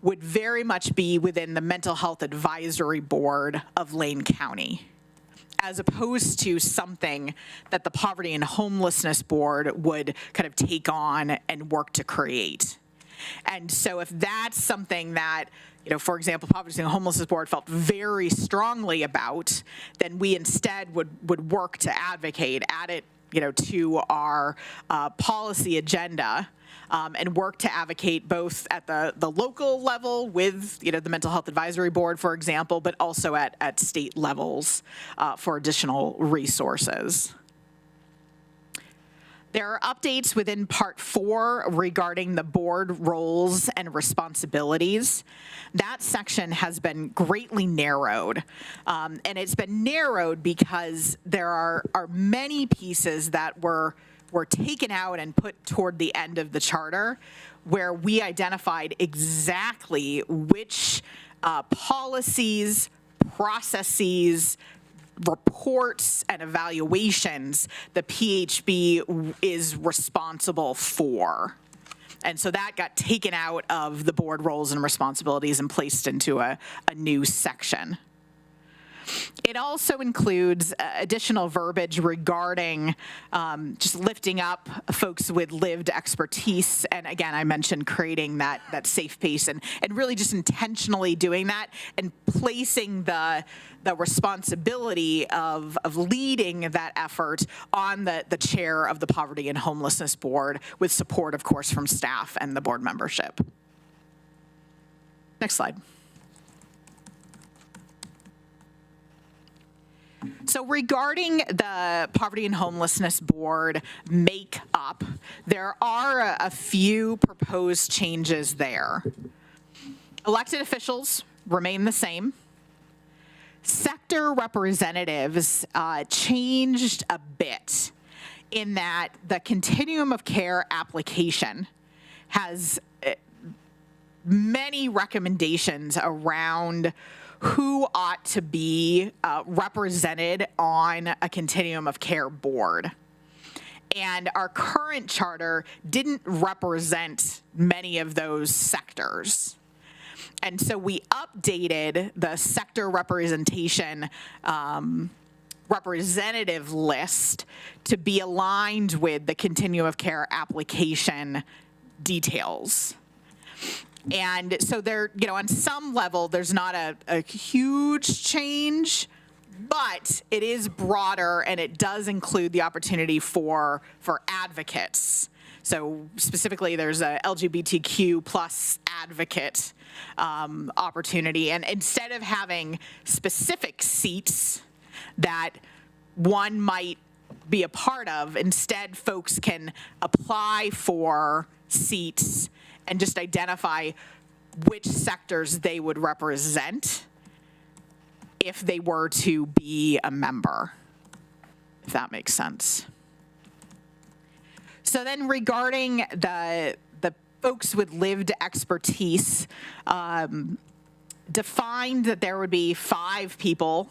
would very much be within the Mental Health Advisory Board of Lane County, as opposed to something that the Poverty and Homelessness Board would kind of take on and work to create. And so if that's something that, for example, Poverty and Homelessness Board felt very strongly about, then we instead would work to advocate, add it, to our policy agenda, and work to advocate both at the local level with, the Mental Health Advisory Board, for example, but also at state levels for additional resources. There are updates within Part 4 regarding the board roles and responsibilities. That section has been greatly narrowed, and it's been narrowed because there are many pieces that were taken out and put toward the end of the charter, where we identified exactly which policies, processes, reports and evaluations the PHB is responsible for. And so that got taken out of the board roles and responsibilities and placed into a new section. It also includes additional verbiage regarding just lifting up folks with lived expertise. And again, I mentioned creating that safe pace and really just intentionally doing that and placing the responsibility of leading that effort on the chair of the Poverty and Homelessness Board, with support, of course, from staff and the board membership. Next slide. So regarding the Poverty and Homelessness Board makeup, there are a few proposed changes there. Elected officials remain the same. Sector representatives changed a bit in that the continuum of care application has many recommendations around who ought to be represented on a continuum of care board. And our current charter didn't represent many of those sectors. And so we updated the sector representation representative list to be aligned with the continuum of care application details. And so there, on some level, there's not a huge change, but it is broader and it does include the opportunity for advocates. So specifically, there's a LGBTQ plus advocate opportunity. And instead of having specific seats that one might be a part of, instead folks can apply for seats and just identify which sectors they would represent if they were to be a member, if that makes sense. So then regarding the folks with lived expertise, defined that there would be 5 people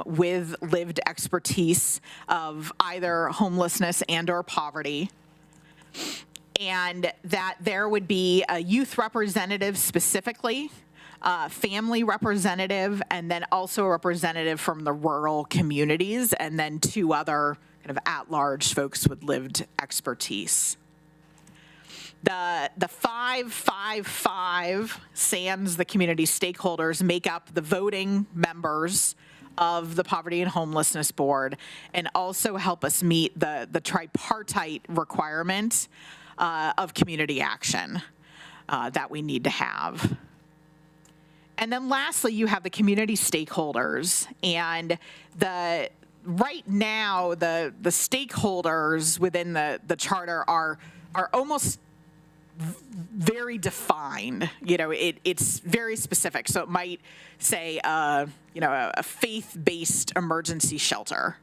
with lived expertise of either homelessness and or poverty, and that there would be a youth representative specifically, family representative, and then also a representative from the rural communities, and then 2 other kind of at-large folks with lived expertise. The 5-5-5, sans the community stakeholders, make up the voting members of the Poverty and Homelessness Board and also help us meet the tripartite requirement of community action that we need to have. And then lastly, you have the community stakeholders. And right now, the stakeholders within the charter are almost very defined. It's very specific. So it might say, a faith-based emergency shelter.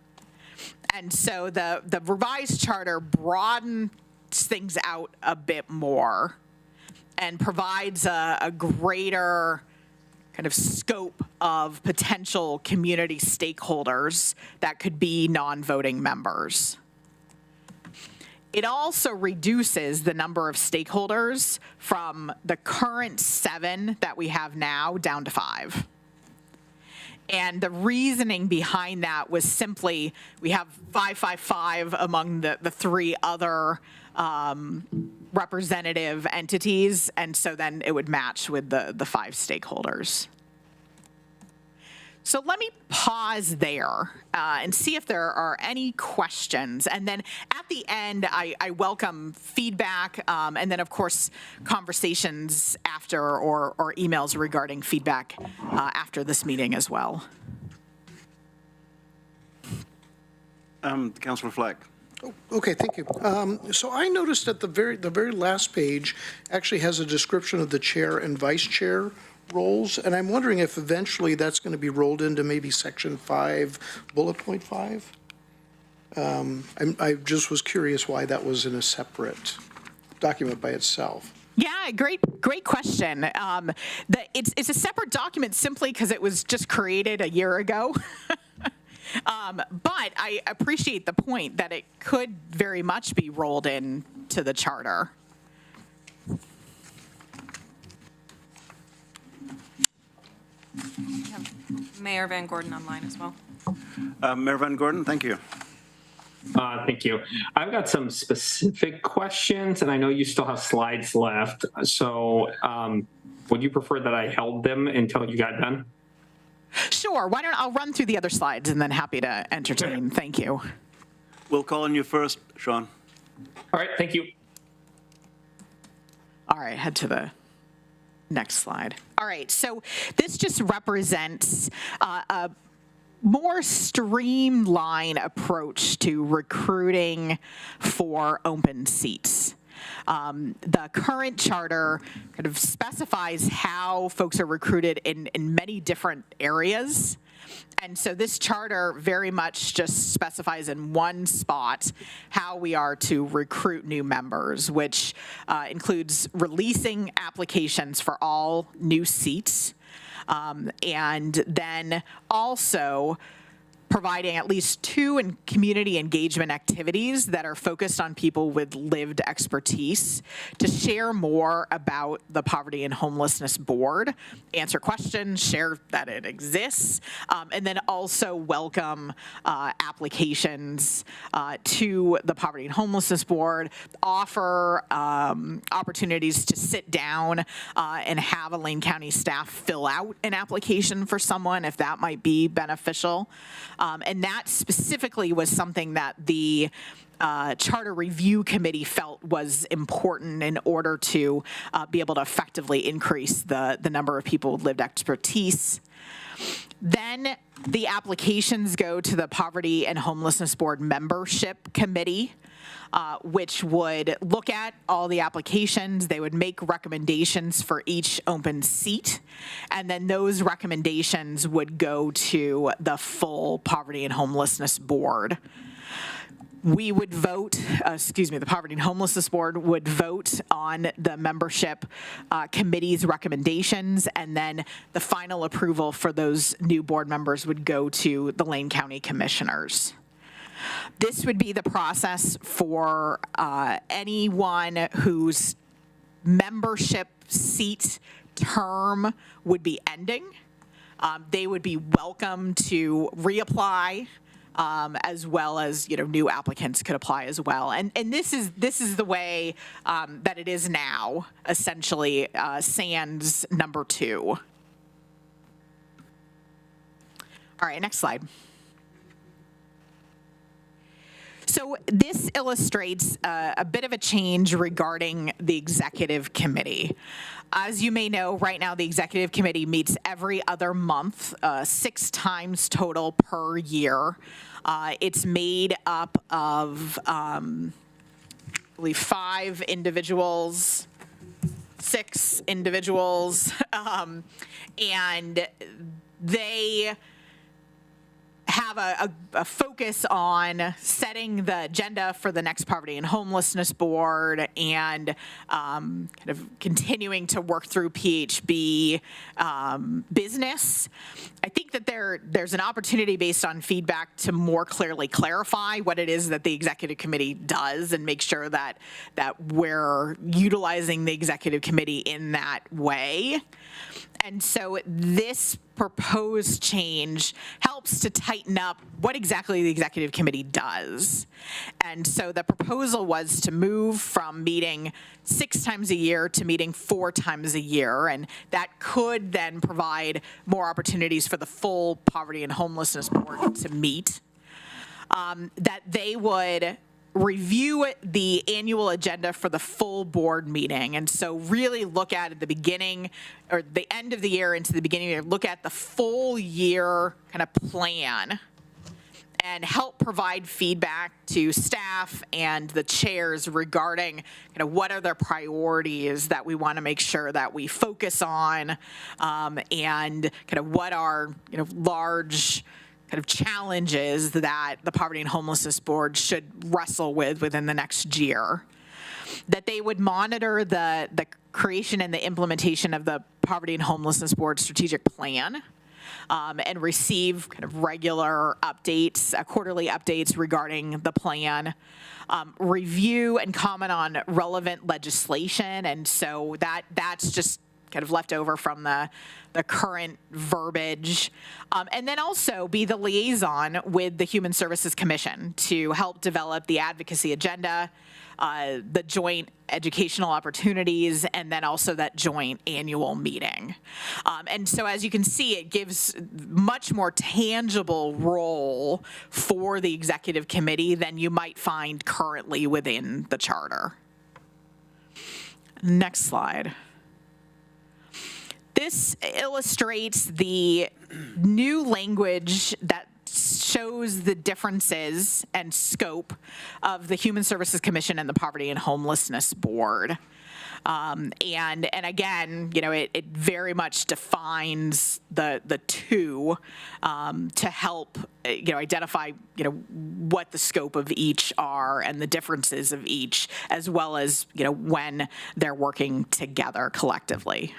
And so the revised charter broadens things out a bit more and provides a greater kind of scope of potential community stakeholders that could be non-voting members. It also reduces the number of stakeholders from the current 7 that we have now down to 5. And the reasoning behind that was simply we have 5-5-5 among the 3 other representative entities, and so then it would match with the 5 stakeholders. So let me pause there and see if there are any questions. And then at the end, I welcome feedback and then, of course, conversations after or emails regarding feedback after this meeting as well. Councillor Fleck. Okay, thank you. So I noticed that the very last page actually has a description of the chair and vice chair roles, and I'm wondering if eventually that's going to be rolled into maybe section 5, bullet point 5. I just was curious why that was in a separate document by itself. Yeah, great question. It's a separate document simply because it was just created a year ago. But I appreciate the point that it could very much be rolled into the charter. We have Mayor Van Gordon online as well. Mayor Van Gordon, thank you. Thank you. I've got some specific questions, and I know you still have slides left. So would you prefer that I held them until you got done? Sure. I'll run through the other slides and then happy to entertain. Thank you. We'll call on you first, Sean. All right. Thank you. All right. Head to the next slide. All right. So this just represents more streamlined approach to recruiting for open seats. The current charter kind of specifies how folks are recruited in many different areas. And so this charter very much just specifies in one spot how we are to recruit new members, which includes releasing applications for all new seats, and then also providing at least 2 community engagement activities that are focused on people with lived expertise to share more about the Poverty and Homelessness Board, answer questions, share that it exists, and then also welcome applications to the Poverty and Homelessness Board, offer opportunities to sit down and have a Lane County staff fill out an application for someone if that might be beneficial. And that specifically was something that the Charter Review Committee felt was important in order to be able to effectively increase the number of people with lived expertise. Then the applications go to the Poverty and Homelessness Board Membership Committee, which would look at all the applications. They would make recommendations for each open seat, and then those recommendations would go to the full Poverty and Homelessness Board. We would vote, the Poverty and Homelessness Board would vote on the membership committee's recommendations, and then the final approval for those new board members would go to the Lane County Commissioners. This would be the process for anyone whose membership seat term would be ending. They would be welcome to reapply, as well as new applicants could apply as well. And this is the way that it is now, essentially, sans number 2. All right, next slide. So this illustrates a bit of a change regarding the executive committee. As you may know, right now the executive committee meets every other month, 6 times total per year. It's made up of, I believe, 5 individuals, 6 individuals, and they have a focus on setting the agenda for the next Poverty and Homelessness Board and kind of continuing to work through PHB business. I think that there's an opportunity based on feedback to more clearly clarify what it is that the executive committee does and make sure that we're utilizing the executive committee in that way. And so this proposed change helps to tighten up what exactly the executive committee does. And so the proposal was to move from meeting 6 times a year to meeting 4 times a year. And that could then provide more opportunities for the full Poverty and Homelessness Board to meet. That they would review the annual agenda for the full board meeting. And so really look at the beginning or the end of the year into the beginning of the year, look at the full year kind of plan and help provide feedback to staff and the chairs regarding what are their priorities that we want to make sure that we focus on, and kind of what are large kind of challenges that the Poverty and Homelessness Board should wrestle with within the next year. That they would monitor the creation and the implementation of the Poverty and Homelessness Board strategic plan, and receive kind of regular updates, quarterly updates regarding the plan, review and comment on relevant legislation. And so that's just kind of left over from the current verbiage, and then also be the liaison with the Human Services Commission to help develop the advocacy agenda, the joint educational opportunities, and then also that joint annual meeting. And so as you can see, it gives much more tangible role for the executive committee than you might find currently within the charter. Next slide. This illustrates the new language that shows the differences and scope of the Human Services Commission and the Poverty and Homelessness Board. And again, it very much defines the two to help identify what the scope of each are and the differences of each, as well as when they're working together collectively.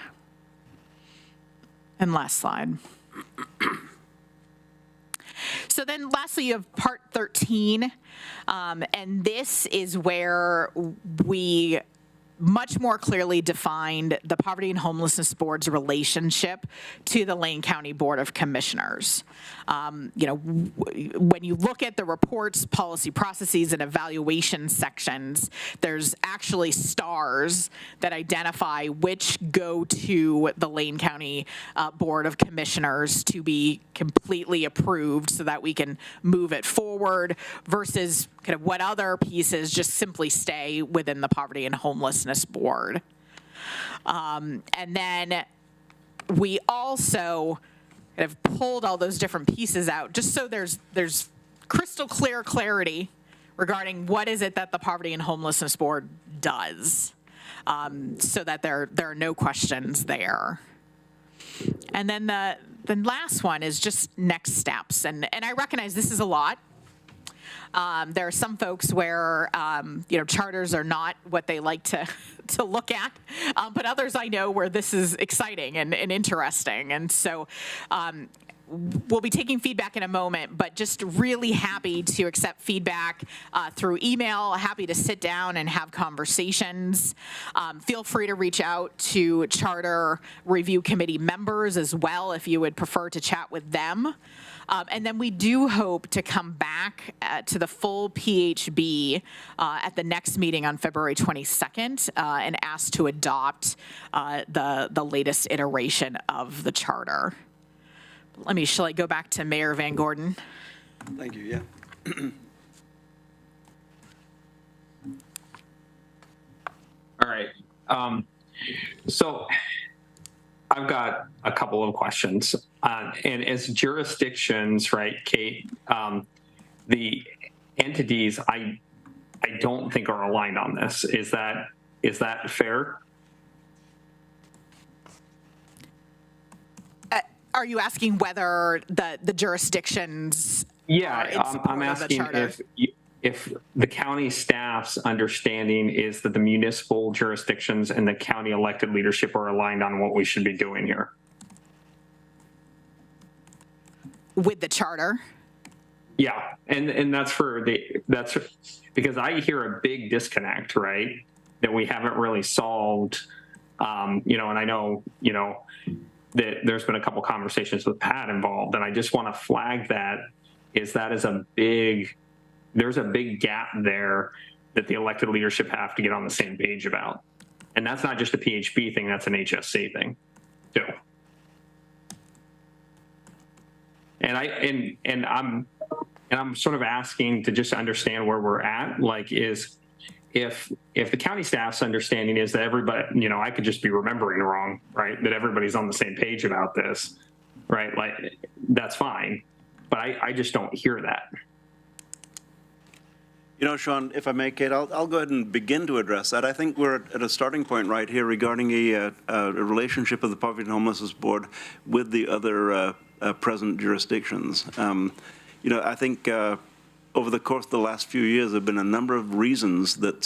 And last slide. So then lastly, you have part 13, and this is where we much more clearly defined the Poverty and Homelessness Board's relationship to the Lane County Board of Commissioners. When you look at the reports, policy processes, and evaluation sections, there's actually stars that identify which go to the Lane County Board of Commissioners to be completely approved so that we can move it forward versus kind of what other pieces just simply stay within the Poverty and Homelessness Board. And then we also kind of pulled all those different pieces out just so there's crystal clear clarity regarding what is it that the Poverty and Homelessness Board does, so that there are no questions there. And then the last one is just next steps. And I recognize this is a lot. There are some folks where, charters are not what they like to look at, but others I know where this is exciting and interesting. And so we'll be taking feedback in a moment, but just really happy to accept feedback through email, happy to sit down and have conversations. Feel free to reach out to Charter Review Committee members as well if you would prefer to chat with them. And then we do hope to come back to the full PHB at the next meeting on February 22nd and ask to adopt the latest iteration of the charter. Shall I go back to Mayor Van Gordon? Thank you, yeah. All right. So I've got a couple of questions. And as jurisdictions, right, Kate, the entities I don't think are aligned on this. Is that fair? Are you asking whether the jurisdictions? Yeah, I'm asking if the county staff's understanding is that the municipal jurisdictions and the county elected leadership are aligned on what we should be doing here. With the charter? Yeah, and that's because I hear a big disconnect, right? That we haven't really solved, and I know, that there's been a couple conversations with Pat involved, and I just want to flag that there's a big gap there that the elected leadership have to get on the same page about. And that's not just a PHB thing, that's an HSC thing too. And I'm sort of asking to just understand where we're at, like if the county staff's understanding is that everybody, I could just be remembering wrong, right? That everybody's on the same page about this, right? Like, that's fine. But I just don't hear that. Sean, if I may, Kate, I'll go ahead and begin to address that. I think we're at a starting point right here regarding a relationship of the Poverty and Homelessness Board with the other present jurisdictions. I think over the course of the last few years, there have been a number of reasons that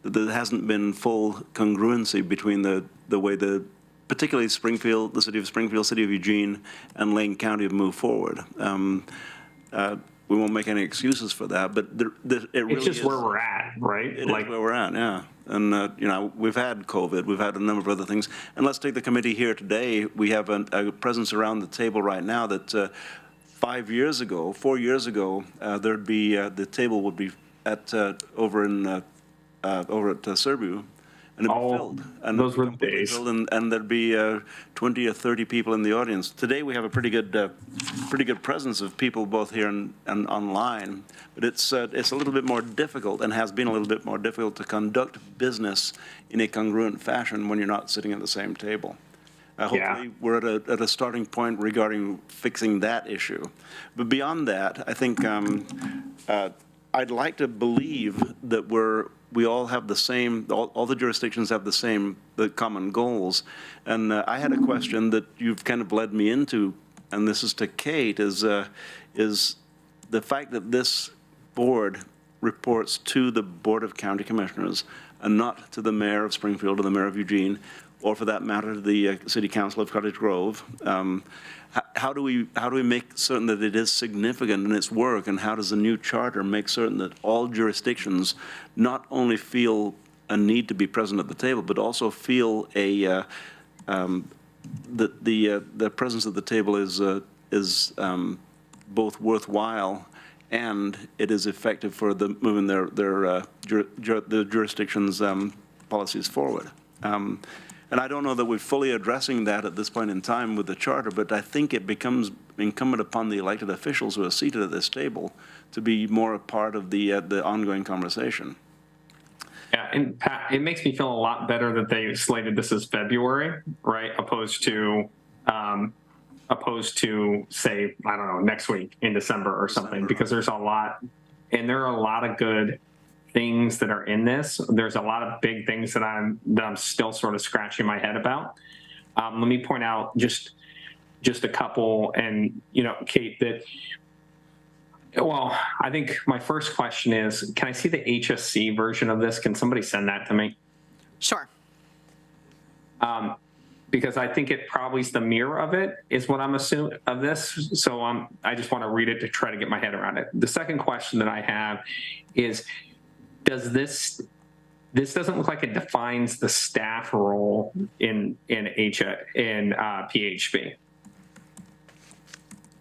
there hasn't been full congruency between the way particularly Springfield, the city of Springfield, city of Eugene, and Lane County have moved forward. We won't make any excuses for that, but it really it's just where we're at, right? It is where we're at, yeah. And, we've had COVID, we've had a number of other things. And let's take the committee here today. We have a presence around the table right now that 4 years ago, there'd be, the table would be at, over at Serbu. And it'd be filled. And those were the days. Filled, and there'd be 20 or 30 people in the audience. Today we have a pretty good presence of people both here and online. But it's a little bit more difficult, and has been a little bit more difficult to conduct business in a congruent fashion when you're not sitting at the same table. Hopefully, we're at a starting point regarding fixing that issue. But beyond that, I think I'd like to believe that we all have the same, all the jurisdictions have the common goals. And I had a question that you've kind of led me into, and this is to Kate, is the fact that this board reports to the Board of County Commissioners and not to the Mayor of Springfield or the Mayor of Eugene, or for that matter, the City Council of Cottage Grove. How do we make certain that it is significant in its work, and how does the new charter make certain that all jurisdictions not only feel a need to be present at the table, but also feel that the presence at the table is both worthwhile and it is effective for moving the jurisdiction's policies forward. And I don't know that we're fully addressing that at this point in time with the charter, but I think it becomes incumbent upon the elected officials who are seated at this table to be more a part of the ongoing conversation. Yeah, and Pat, it makes me feel a lot better that they slated this as February, right, opposed to say, I don't know, next week in December or something, because there's a lot, and there are a lot of good things that are in this. There's a lot of big things that I'm still sort of scratching my head about. Let me point out just a couple, and Kate, well, I think my first question is, can I see the HSC version of this? Can somebody send that to me? Sure. Because I think it probably is the mirror of it, is what I'm assuming of this. So I just want to read it to try to get my head around it. The second question that I have is, does this doesn't look like it defines the staff role in PHB,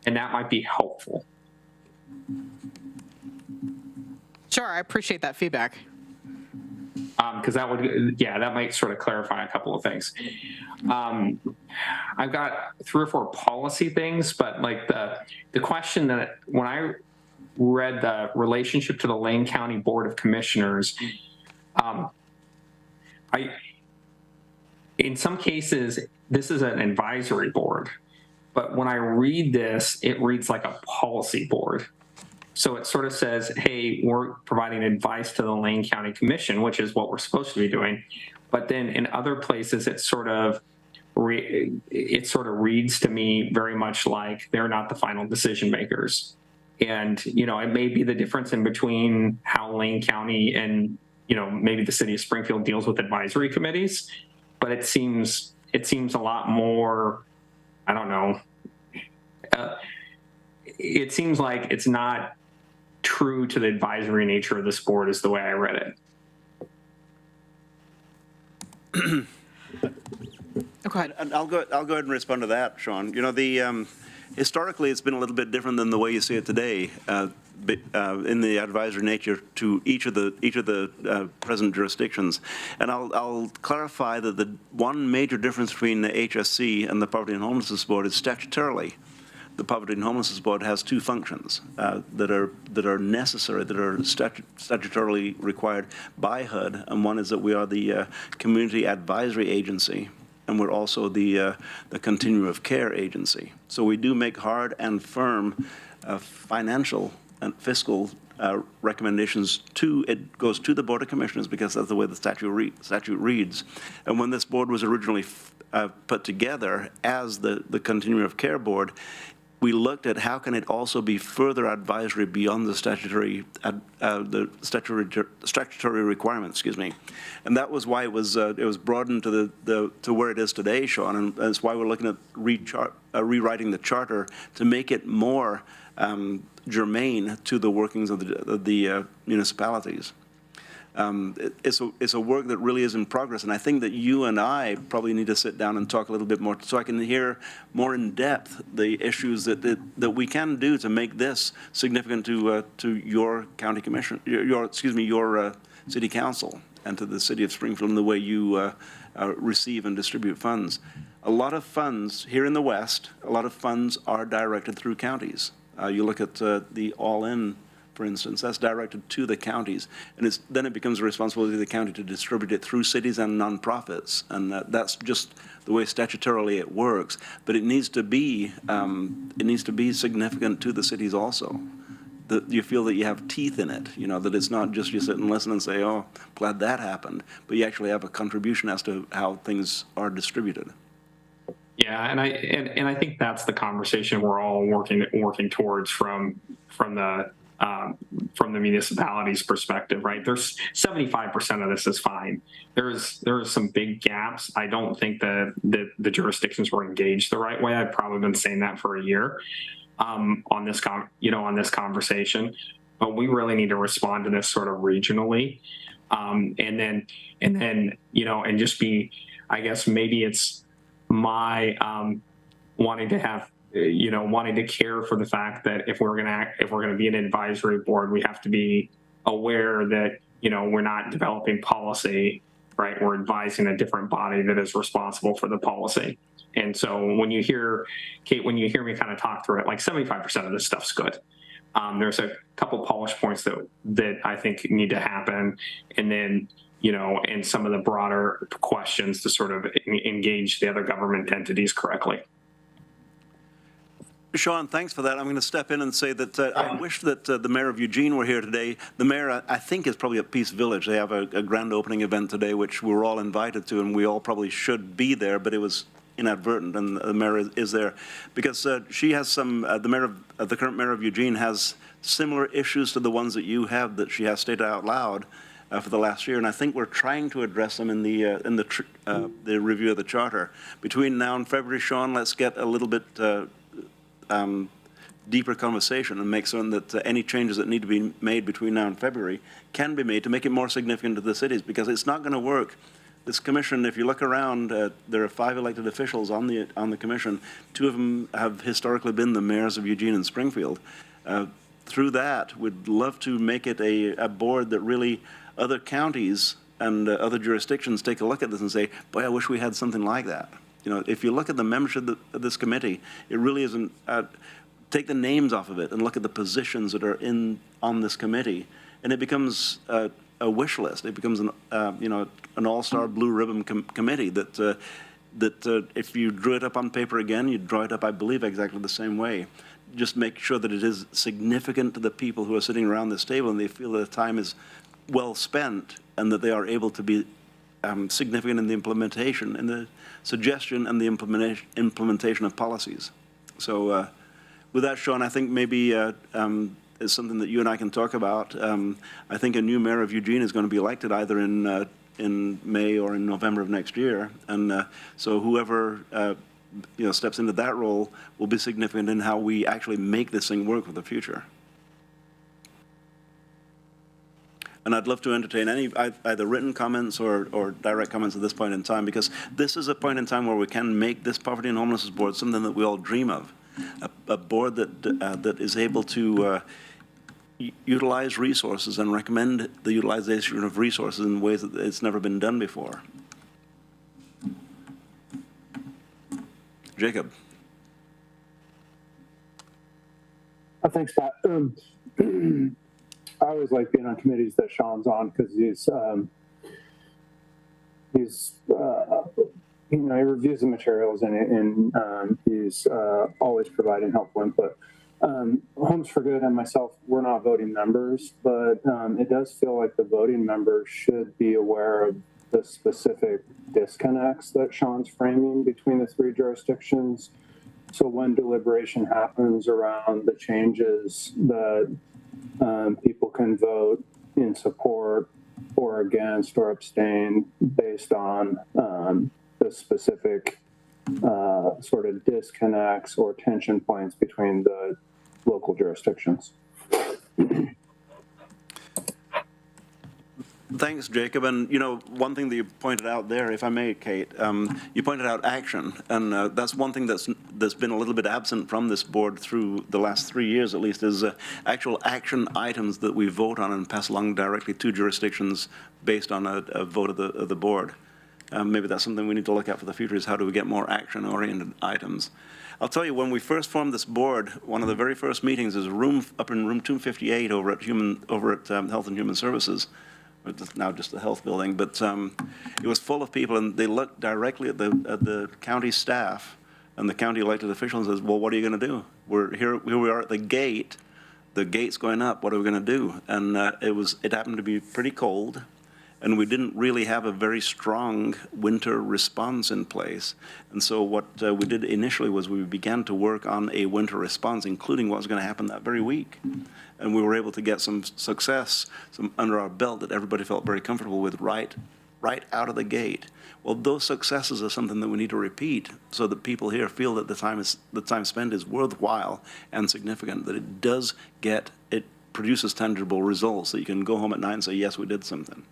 and that might be helpful. Sure, I appreciate that feedback. Because that might sort of clarify a couple of things. I've got 3 or 4 policy things, but like the question that when I read the relationship to the Lane County Board of Commissioners, in some cases, this is an advisory board, but when I read this, it reads like a policy board. So it sort of says, hey, we're providing advice to the Lane County Commission, which is what we're supposed to be doing. But then in other places, it sort of reads to me very much like they're not the final decision makers. And, it may be the difference in between how Lane County and, maybe the city of Springfield deals with advisory committees, but it seems a lot more, I don't know. It seems like it's not true to the advisory nature of this board is the way I read it. Okay. And I'll go ahead and respond to that, Sean. Historically, it's been a little bit different than the way you see it today in the advisory nature to each of the present jurisdictions. And I'll clarify that the one major difference between the HSC and the Poverty and Homelessness Board is statutorily. The Poverty and Homelessness Board has 2 functions that are necessary, that are statutorily required by HUD, and one is that we are the Community Advisory Agency, and we're also the Continuum of Care Agency. So we do make hard and firm financial and fiscal recommendations it goes to the Board of Commissioners because that's the way the statute reads. And when this board was originally put together as the Continuum of Care Board, we looked at how can it also be further advisory beyond the statutory requirements, and that was why it was broadened to where it is today, Sean, and that's why we're looking at rewriting the charter to make it more germane to the workings of the municipalities. It's a work that really is in progress, and I think that you and I probably need to sit down and talk a little bit more so I can hear more in depth the issues that we can do to make this significant to your county commission, your city council, and to the city of Springfield in the way you receive and distribute funds. A lot of funds here in the West, a lot of funds are directed through counties. You look at the all-in for instance. That's directed to the counties. And then it becomes a responsibility of the county to distribute it through cities and nonprofits. And that's just the way statutorily it works. But it needs to be significant to the cities also. That you feel that you have teeth in it, that it's not just you sit and listen and say, oh, glad that happened, but you actually have a contribution as to how things are distributed. Yeah, and I think that's the conversation we're all working towards from the municipality's perspective, right? There's 75% of this is fine. There's some big gaps. I don't think that the jurisdictions were engaged the right way. I've probably been saying that for a year. On this conversation, but we really need to respond to this sort of regionally, and then just be, I guess maybe it's my wanting to care for the fact that if we're gonna be an advisory board, we have to be aware that we're not developing policy, right? We're advising a different body that is responsible for the policy. And so when you hear, Kate, when you hear me kind of talk through it, like 75% of this stuff's good. There's a couple polish points that I think need to happen. And then, and some of the broader questions to sort of engage the other government entities correctly. Sean, thanks for that. I'm going to step in and say that I wish that the mayor of Eugene were here today. The mayor, I think, is probably at Peace Village. They have a grand opening event today, which we're all invited to, and we all probably should be there, but it was inadvertent, and the mayor is there because she has some, the current mayor of Eugene has similar issues to the ones that you have that she has stated out loud for the last year, and I think we're trying to address them in the review of the charter. Between now and February, Sean, let's get a little bit deeper conversation and make certain that any changes that need to be made between now and February can be made to make it more significant to the cities, because it's not going to work. This commission, if you look around, there are 5 elected officials on the commission. 2 of them have historically been the mayors of Eugene and Springfield. Through that, we'd love to make it a board that really other counties and other jurisdictions take a look at this and say, boy, I wish we had something like that. If you look at the membership of this committee, it really isn't, take the names off of it and look at the positions that are on this committee, and it becomes a wish list. It becomes an all-star blue ribbon committee that if you drew it up on paper again, you'd draw it up, I believe, exactly the same way. Just make sure that it is significant to the people who are sitting around this table and they feel that the time is well spent and that they are able to be significant in the implementation and the suggestion and the implementation of policies. So with that, Sean, I think maybe is something that you and I can talk about. I think a new mayor of Eugene is going to be elected either in May or in November of next year, and so whoever steps into that role will be significant in how we actually make this thing work for the future. And I'd love to entertain any either written comments or direct comments at this point in time, because this is a point in time where we can make this Poverty and Homelessness Board something that we all dream of, a board that is able to utilize resources and recommend the utilization of resources in ways that it's never been done before. Jacob. Thanks, Pat. I always like being on committees that Sean's on because he's he reviews the materials and he's always providing helpful input. Homes for Good and myself, we're not voting members, but it does feel like the voting members should be aware of the specific disconnects that Sean's framing between the 3 jurisdictions. So when deliberation happens around the changes that people can vote in support or against or abstain based on the specific sort of disconnects or tension points between the local jurisdictions. Thanks, Jacob. And, one thing that you pointed out there, if I may, Kate, you pointed out action. And that's one thing that's been a little bit absent from this board through the last 3 years, at least, is actual action items that we vote on and pass along directly to jurisdictions based on a vote of the board. maybe that's something we need to look at for the future, is how do we get more action-oriented items. I'll tell you, when we first formed this board, one of the very first meetings is up in room 258 over at Health and Human Services. It's now just the health building, but it was full of people, and they looked directly at the county staff and the county elected officials and says, well, what are you going to do? Here we are at the gate. The gate's going up. What are we going to do? And it happened to be pretty cold, and we didn't really have a very strong winter response in place. And so what we did initially was we began to work on a winter response, including what was going to happen that very week. And we were able to get some success under our belt that everybody felt very comfortable with right out of the gate. Well, those successes are something that we need to repeat so that people here feel that the time spent is worthwhile and significant, that it produces tangible results, that you can go home at night and say, yes, we did something.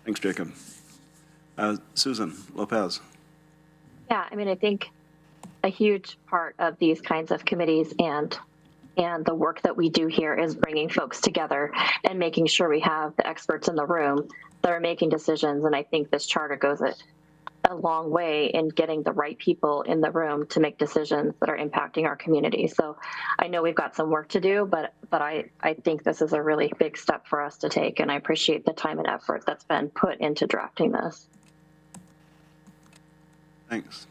Thanks, Jacob. Susan Lopez. Yeah, I mean, I think a huge part of these kinds of committees and the work that we do here is bringing folks together and making sure we have the experts in the room that are making decisions. And I think this charter goes a long way in getting the right people in the room to make decisions that are impacting our community. So I know we've got some work to do, but I think this is a really big step for us to take, and I appreciate the time and effort that's been put into drafting this. Thanks.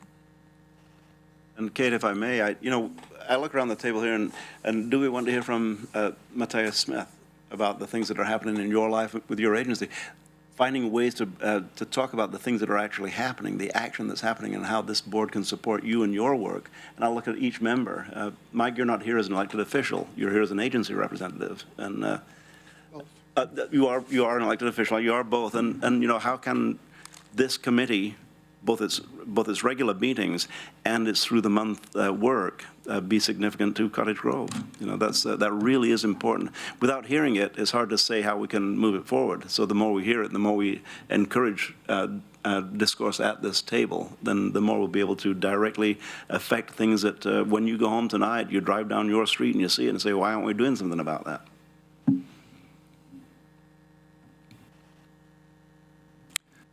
And Kate, if I may, I look around the table here, and do we want to hear from Matthias Smith about the things that are happening in your life with your agency? Finding ways to talk about the things that are actually happening, the action that's happening, and how this board can support you in your work. And I'll look at each member. Mike, you're not here as an elected official. You're here as an agency representative. And you are an elected official. You are both. And how can this committee, both its regular meetings and its through the month work, be significant to Cottage Grove? That really is important. Without hearing it, it's hard to say how we can move it forward. So the more we hear it, the more we encourage discourse at this table, then the more we'll be able to directly affect things that when you go home tonight, you drive down your street and you see it and say, why aren't we doing something about that?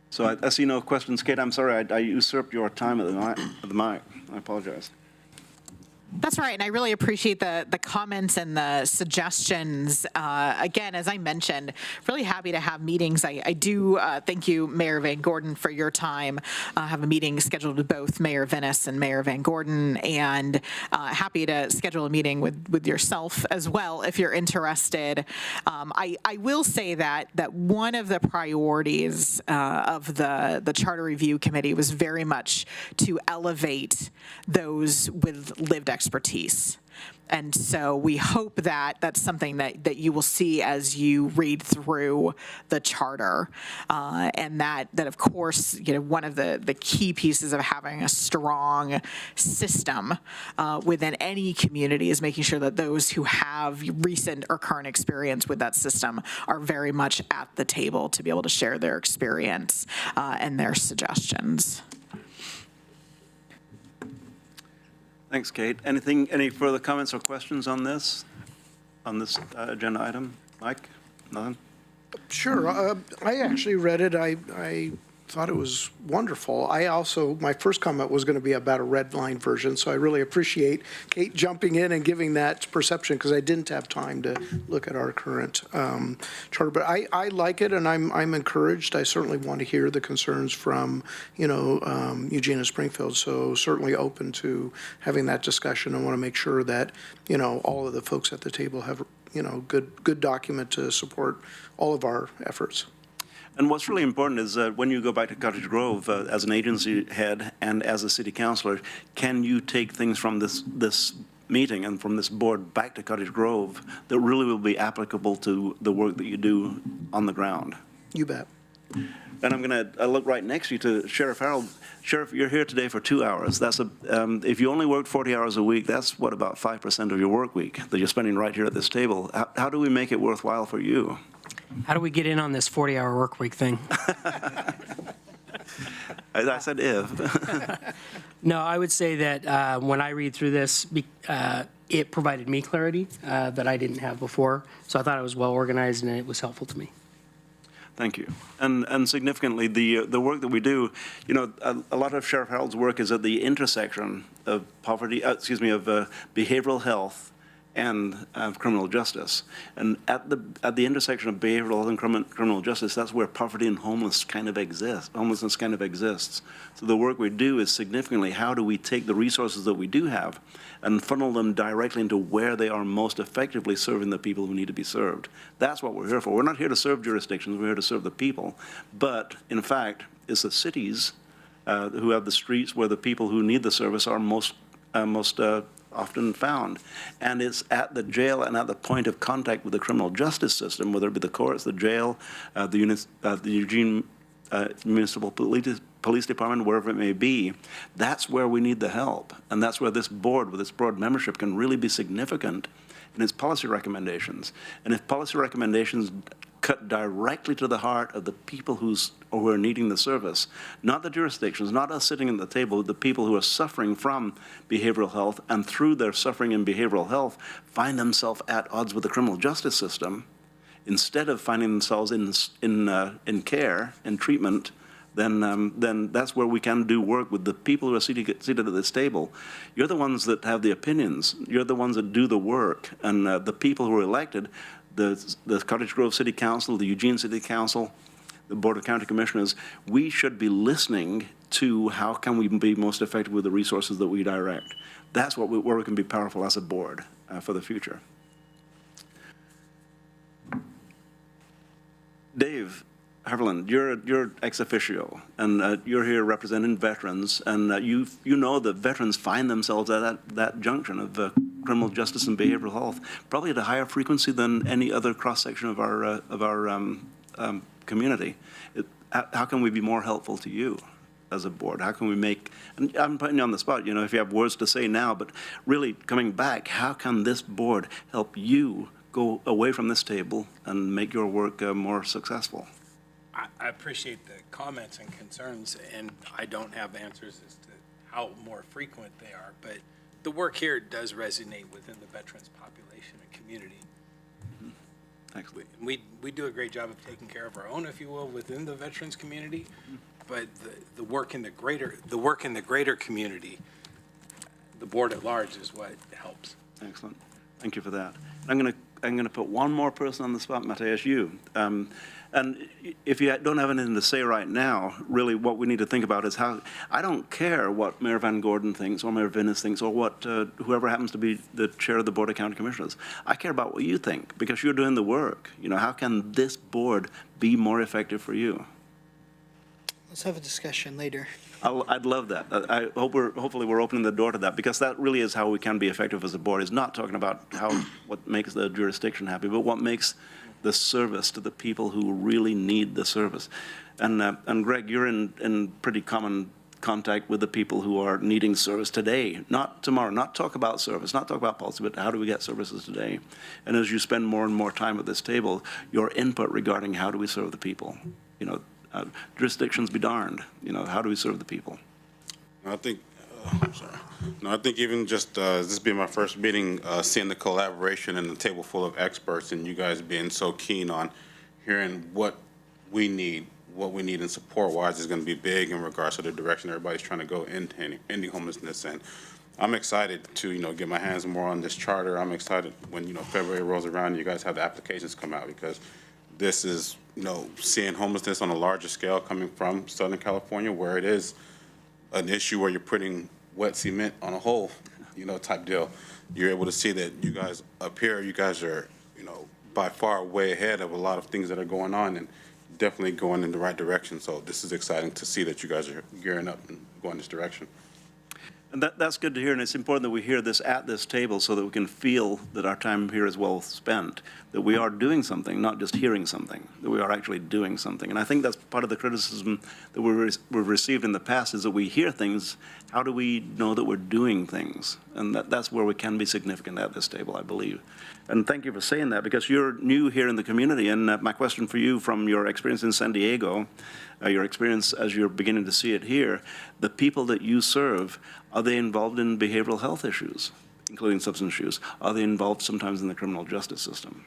So I see no questions. Kate, I'm sorry, I usurped your time at the mic. I apologize. That's right, and I really appreciate the comments and the suggestions. Again, as I mentioned, really happy to have meetings. I do thank you, Mayor Van Gordon, for your time. I have a meeting scheduled with both Mayor Vinnis and Mayor Van Gordon, and happy to schedule a meeting with yourself as well if you're interested. I will say that one of the priorities of the Charter Review Committee was very much to elevate those with lived expertise. And so we hope that that's something that you will see as you read through the charter. And that of course, one of the key pieces of having a strong system within any community is making sure that those who have recent or current experience with that system are very much at the table to be able to share their experience and their suggestions. Thanks, Kate. Any further comments or questions on this agenda item? Mike? Nothing? Sure. I actually read it. I thought it was wonderful. My first comment was going to be about a red line version, so I really appreciate Kate jumping in and giving that perception, because I didn't have time to look at our current charter. But I like it, and I'm encouraged. I certainly want to hear the concerns from Eugene and Springfield, so certainly open to having that discussion. I want to make sure that all of the folks at the table have good document to support all of our efforts. And what's really important is when you go back to Cottage Grove as an agency head and as a city councilor, can you take things from this meeting and from this board back to Cottage Grove that really will be applicable to the work that you do on the ground? You bet. And I'm going to look right next to you to Sheriff Harold. Sheriff, you're here today for 2 hours. That's if you only worked 40 hours a week, that's about 5% of your work week that you're spending right here at this table. How do we make it worthwhile for you? How do we get in on this 40-hour work week thing? I said if. No, I would say that when I read through this, it provided me clarity that I didn't have before. So I thought it was well organized and it was helpful to me. Thank you. And significantly, the work that we do, you know, a lot of Sheriff Harold's work is at the intersection of poverty, of behavioral health and criminal justice. And at the intersection of behavioral health and criminal justice, that's where poverty and homelessness kind of exists. So the work we do is significantly how do we take the resources that we do have and funnel them directly into where they are most effectively serving the people who need to be served. That's what we're here for. We're not here to serve jurisdictions, we're here to serve the people. But in fact, it's the cities who have the streets where the people who need the service are most often found. And it's at the jail and at the point of contact with the criminal justice system, whether it be the courts, the jail, the Eugene Municipal Police Department, wherever it may be, that's where we need the help. And that's where this board, with its broad membership, can really be significant in its policy recommendations. And if policy recommendations cut directly to the heart of the people who are needing the service, not the jurisdictions, not us sitting at the table, the people who are suffering from behavioral health, and through their suffering in behavioral health, find themselves at odds with the criminal justice system, instead of finding themselves in care, in treatment, then that's where we can do work with the people who are seated at this table. You're the ones that have the opinions. You're the ones that do the work. And the people who are elected, the Cottage Grove City Council, the Eugene City Council, the Board of County Commissioners, we should be listening to how can we be most effective with the resources that we direct. That's where we can be powerful as a board for the future. Dave Haviland, you're ex officio, and you're here representing veterans, and you know that veterans find themselves at that junction of criminal justice and behavioral health, probably at a higher frequency than any other cross-section of our community. How can we be more helpful to you as a board? How can we make, and I'm putting you on the spot, you know, if you have words to say now, but really coming back, how can this board help you go away from this table and make your work more successful? I appreciate the comments and concerns, and I don't have answers as to how more frequent they are, but the work here does resonate within the veterans population and community. Excellent. We do a great job of taking care of our own, if you will, within the veterans community, but the work in the greater community, the board at large, is what helps. Excellent. Thank you for that. I'm going to put one more person on the spot, Matthias, you. And if you don't have anything to say right now, really what we need to think about is how, I don't care what Mayor Van Gordon thinks or Mayor Vinnis thinks or what whoever happens to be the chair of the Board of County Commissioners. I care about what you think because you're doing the work. You know, how can this board be more effective for you? Let's have a discussion later. I'd love that. Hopefully we're opening the door to that, because that really is how we can be effective as a board, is not talking about what makes the jurisdiction happy, but what makes the service to the people who really need the service. And Greg, you're in pretty common contact with the people who are needing service today, not tomorrow, not talk about service, not talk about policy, but how do we get services today? And as you spend more and more time at this table, your input regarding how do we serve the people, you know, jurisdictions be darned, you know, how do we serve the people? I think, I'm sorry. No, I think even just this being my first meeting, seeing the collaboration and the table full of experts, and you guys being so keen on hearing what we need and support-wise is going to be big in regards to the direction everybody's trying to go in ending homelessness. And I'm excited to, you know, get my hands more on this charter. I'm excited when, you know, February rolls around, you guys have the applications come out, because this is, you know, seeing homelessness on a larger scale coming from Southern California, where it is an issue where you're putting wet cement on a hole, you know, type deal. You're able to see that you guys up here, you guys are, you know, by far way ahead of a lot of things that are going on, and definitely going in the right direction. So this is exciting to see that you guys are gearing up and going this direction. And that's good to hear, and it's important that we hear this at this table so that we can feel that our time here is well spent, that we are doing something, not just hearing something, that we are actually doing something. And I think that's part of the criticism that we've received in the past, is that we hear things, how do we know that we're doing things? And that's where we can be significant at this table, I believe. And thank you for saying that, because you're new here in the community, and my question for you, from your experience in San Diego, your experience as you're beginning to see it here, the people that you serve, are they involved in behavioral health issues, including substance issues? Are they involved sometimes in the criminal justice system?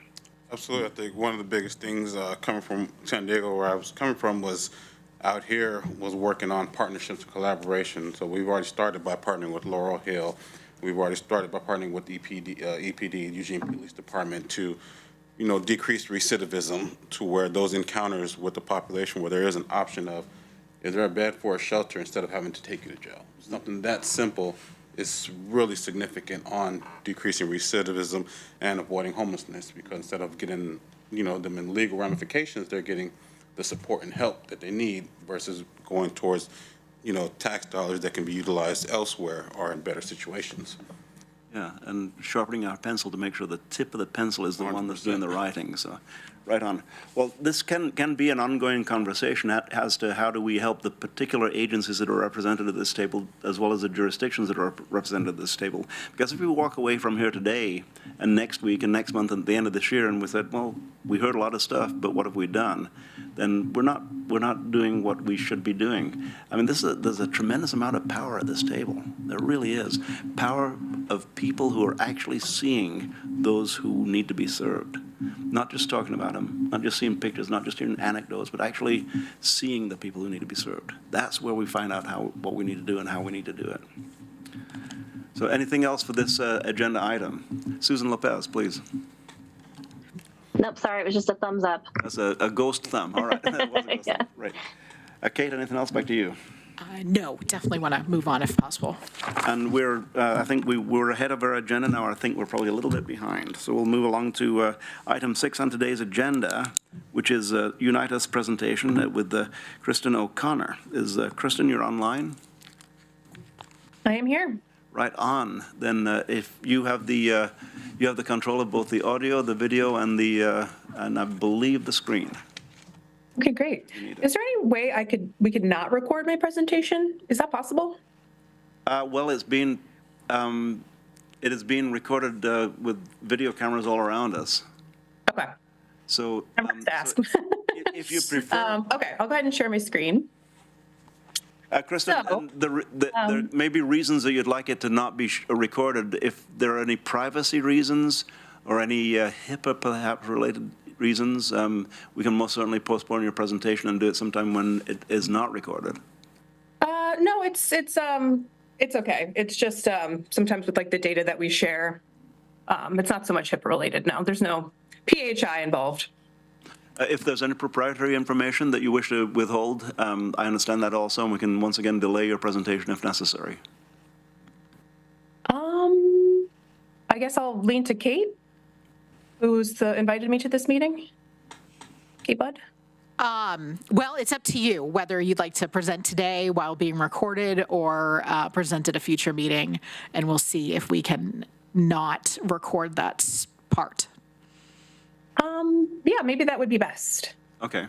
Absolutely. I think one of the biggest things coming from San Diego, where I was coming from, was out here was working on partnerships and collaboration. So we've already started by partnering with Laurel Hill. We've already started by partnering with EPD, Eugene Police Department, to decrease recidivism, to where those encounters with the population where there is an option of, is there a bed for a shelter instead of having to take you to jail? Something that simple is really significant on decreasing recidivism and avoiding homelessness, because instead of getting them in legal ramifications, they're getting the support and help that they need versus going towards tax dollars that can be utilized elsewhere or in better situations. Yeah, and sharpening our pencil to make sure the tip of the pencil is the one that's doing the writing. So, right on. Well, this can be an ongoing conversation as to how do we help the particular agencies that are represented at this table, as well as the jurisdictions that are represented at this table. Because if we walk away from here today and next week and next month and at the end of this year and we said, well, we heard a lot of stuff, but what have we done? Then we're not doing what we should be doing. I mean, there's a tremendous amount of power at this table. There really is. Power of people who are actually seeing those who need to be served. Not just talking about them, not just seeing pictures, not just hearing anecdotes, but actually seeing the people who need to be served. That's where we find out what we need to do and how we need to do it. So anything else for this agenda item? Susan Lopez, please. Nope, sorry, it was just a thumbs up. That's a ghost thumb. All right. That was a ghost thumb. Right. Kate, anything else? Back to you. No, definitely want to move on if possible. And I think we're ahead of our agenda now. I think we're probably a little bit behind. So we'll move along to item 6 on today's agenda, which is Unite Us presentation with Kristen O'Connor. Is Kristen, you're online? I am here. Right on. Then if you have the control of both the audio, the video, and and I believe the screen. Okay, great. Is there any way we could not record my presentation? Is that possible? Well, it is being recorded with video cameras all around us. Okay. So, ask. If you prefer. Okay, I'll go ahead and share my screen. Kristen, there may be reasons that you'd like it to not be recorded. If there are any privacy reasons or any HIPAA perhaps related reasons, we can most certainly postpone your presentation and do it sometime when it is not recorded. No, it's okay. It's just sometimes with like the data that we share, it's not so much HIPAA related. No, there's no PHI involved. If there's any proprietary information that you wish to withhold, I understand that also, and we can once again delay your presentation if necessary. I guess I'll lean to Kate, who's invited me to this meeting. Kate Budd? Well, it's up to you whether you'd like to present today while being recorded or present at a future meeting, and we'll see if we can not record that part. Yeah, maybe that would be best. Okay.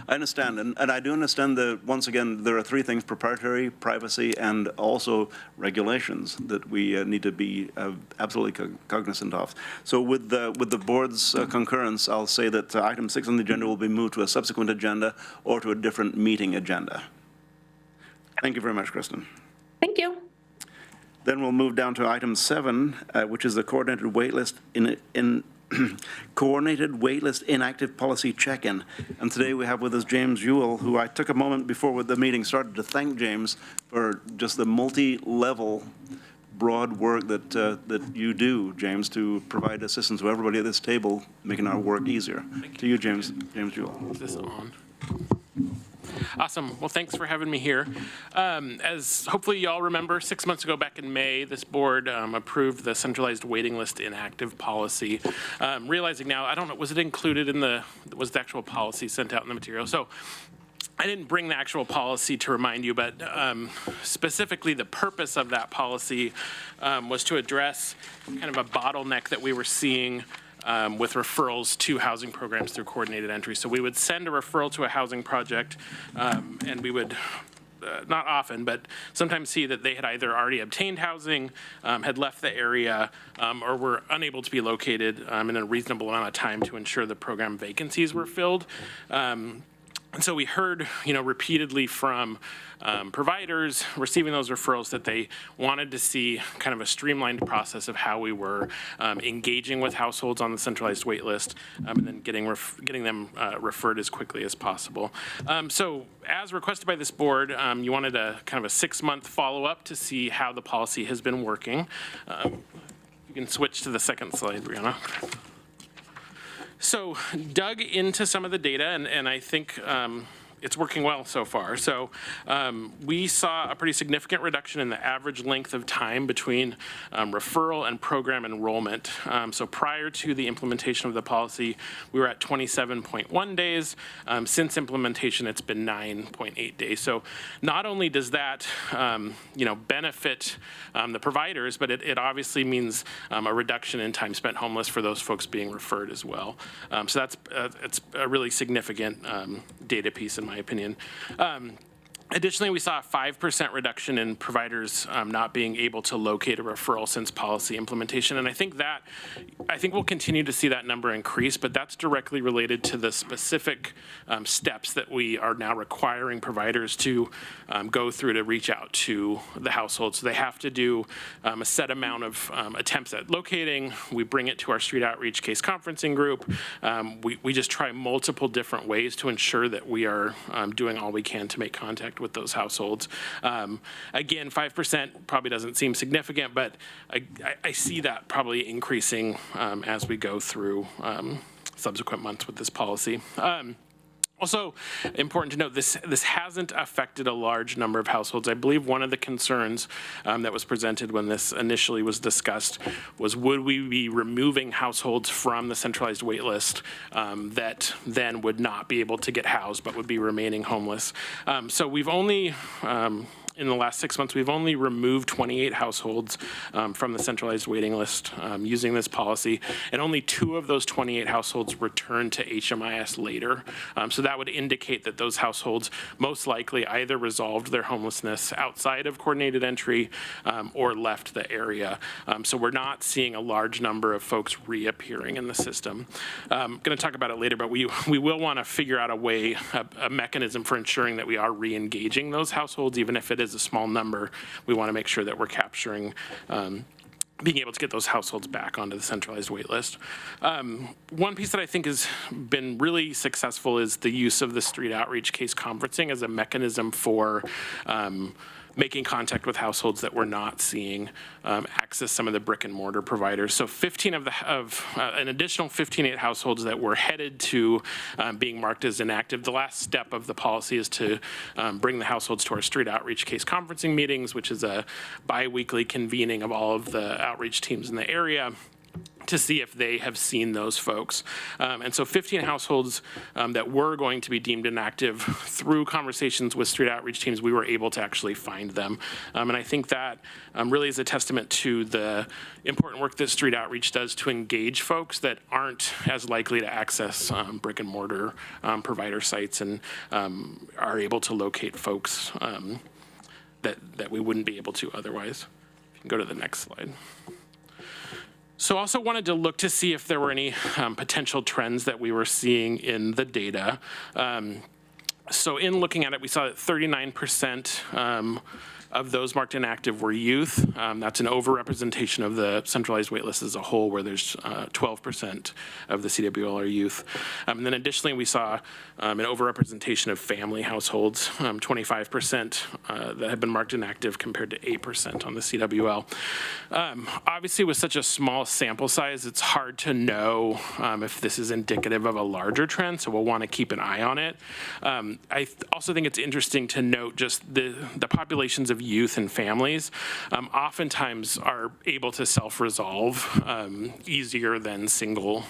I understand, and I do understand that, once again, there are 3 things: proprietary, privacy, and also regulations that we need to be absolutely cognizant of. So with the board's concurrence, I'll say that item 6 on the agenda will be moved to a subsequent agenda or to a different meeting agenda. Thank you very much, Kristen. Thank you. Then we'll move down to item 7, which is the coordinated waitlist coordinated waitlist inactive policy check-in. And today we have with us James Ewell, who I took a moment before the meeting started to thank James for just the multi-level broad work that you do, James, to provide assistance to everybody at this table, making our work easier. To you, James Ewell. Is this on? Awesome. Well, thanks for having me here. As hopefully you all remember, 6 months ago back in May, this board approved the centralized waiting list inactive policy. Realizing now, I don't know, was it included in was the actual policy sent out in the material? So I didn't bring the actual policy to remind you, but specifically the purpose of that policy was to address kind of a bottleneck that we were seeing with referrals to housing programs through coordinated entry. So we would send a referral to a housing project, and we would, not often, but sometimes see that they had either already obtained housing, had left the area, or were unable to be located in a reasonable amount of time to ensure the program vacancies were filled. And so we heard, repeatedly from providers receiving those referrals that they wanted to see kind of a streamlined process of how we were engaging with households on the centralized wait list, and then getting them referred as quickly as possible. So as requested by this board, you wanted a kind of a 6-month follow-up to see how the policy has been working. You can switch to the second slide, Brianna. So dug into some of the data, and I think it's working well so far. So we saw a pretty significant reduction in the average length of time between referral and program enrollment. So prior to the implementation of the policy, we were at 27.1 days. Since implementation, it's been 9.8 days. So not only does that, benefit the providers, but it obviously means a reduction in time spent homeless for those folks being referred as well. So it's a really significant data piece in my opinion. Additionally, we saw a 5% reduction in providers not being able to locate a referral since policy implementation, and I think we'll continue to see that number increase, but that's directly related to the specific steps that we are now requiring providers to go through to reach out to the household. So they have to do a set amount of attempts at locating. We bring it to our street outreach case conferencing group. We just try multiple different ways to ensure that we are doing all we can to make contact with those households. Again, 5% probably doesn't seem significant, but I see that probably increasing as we go through subsequent months with this policy. Also important to note, this hasn't affected a large number of households. I believe one of the concerns that was presented when this initially was discussed was, would we be removing households from the centralized wait list that then would not be able to get housed but would be remaining homeless? So we've only in the last 6 months, we've only removed 28 households from the centralized waiting list using this policy, and only 2 of those 28 households returned to HMIS later. So that would indicate that those households most likely either resolved their homelessness outside of coordinated entry or left the area. So we're not seeing a large number of folks reappearing in the system. I'm going to talk about it later, but we will want to figure out a way, a mechanism for ensuring that we are re-engaging those households, even if it is a small number. We want to make sure that we're capturing being able to get those households back onto the centralized wait list. One piece that I think has been really successful is the use of the street outreach case conferencing as a mechanism for making contact with households that we're not seeing access some of the brick and mortar providers. So 15 of an additional 15 households that were headed to being marked as inactive. The last step of the policy is to bring the households to our street outreach case conferencing meetings, which is a bi-weekly convening of all of the outreach teams in the area to see if they have seen those folks. And so 15 households that were going to be deemed inactive, through conversations with street outreach teams, we were able to actually find them. And I think that really is a testament to the important work that street outreach does to engage folks that aren't as likely to access brick and mortar provider sites and are able to locate folks that we wouldn't be able to otherwise. You can go to the next slide. So also wanted to look to see if there were any potential trends that we were seeing in the data. So in looking at it, we saw that 39% of those marked inactive were youth. That's an overrepresentation of the centralized wait list as a whole, where there's 12% of the CWL are youth. And then additionally, we saw an overrepresentation of family households, 25% that have been marked inactive compared to 8% on the CWL. Obviously, with such a small sample size, it's hard to know if this is indicative of a larger trend, so we'll want to keep an eye on it. I also think it's interesting to note just the populations of youth and families oftentimes are able to self-resolve easier than single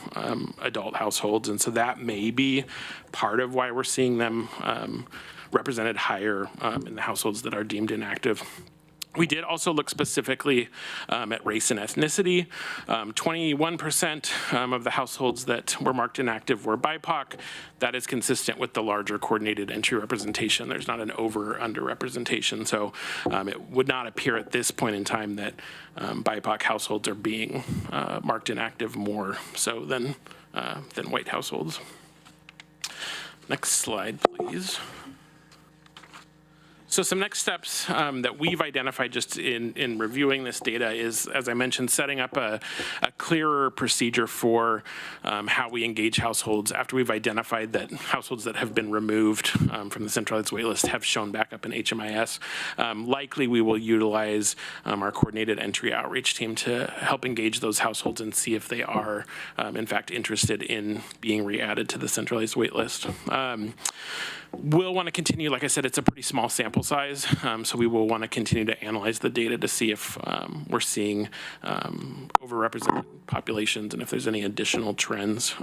adult households, and so that may be part of why we're seeing them represented higher in the households that are deemed inactive. We did also look specifically at race and ethnicity. 21% of the households that were marked inactive were BIPOC. That is consistent with the larger coordinated entry representation. There's not an over or under representation. So it would not appear at this point in time that BIPOC households are being marked inactive more so than white households. Next slide, please. So some next steps that we've identified just in reviewing this data is, as I mentioned, setting up a clearer procedure for how we engage households after we've identified that households that have been removed from the centralized waitlist have shown back up in HMIS. Likely we will utilize our coordinated entry outreach team to help engage those households and see if they are in fact interested in being re-added to the centralized waitlist. We'll want to continue, like I said, it's a pretty small sample size, so we will want to continue to analyze the data to see if we're seeing overrepresented populations and if there's any additional trends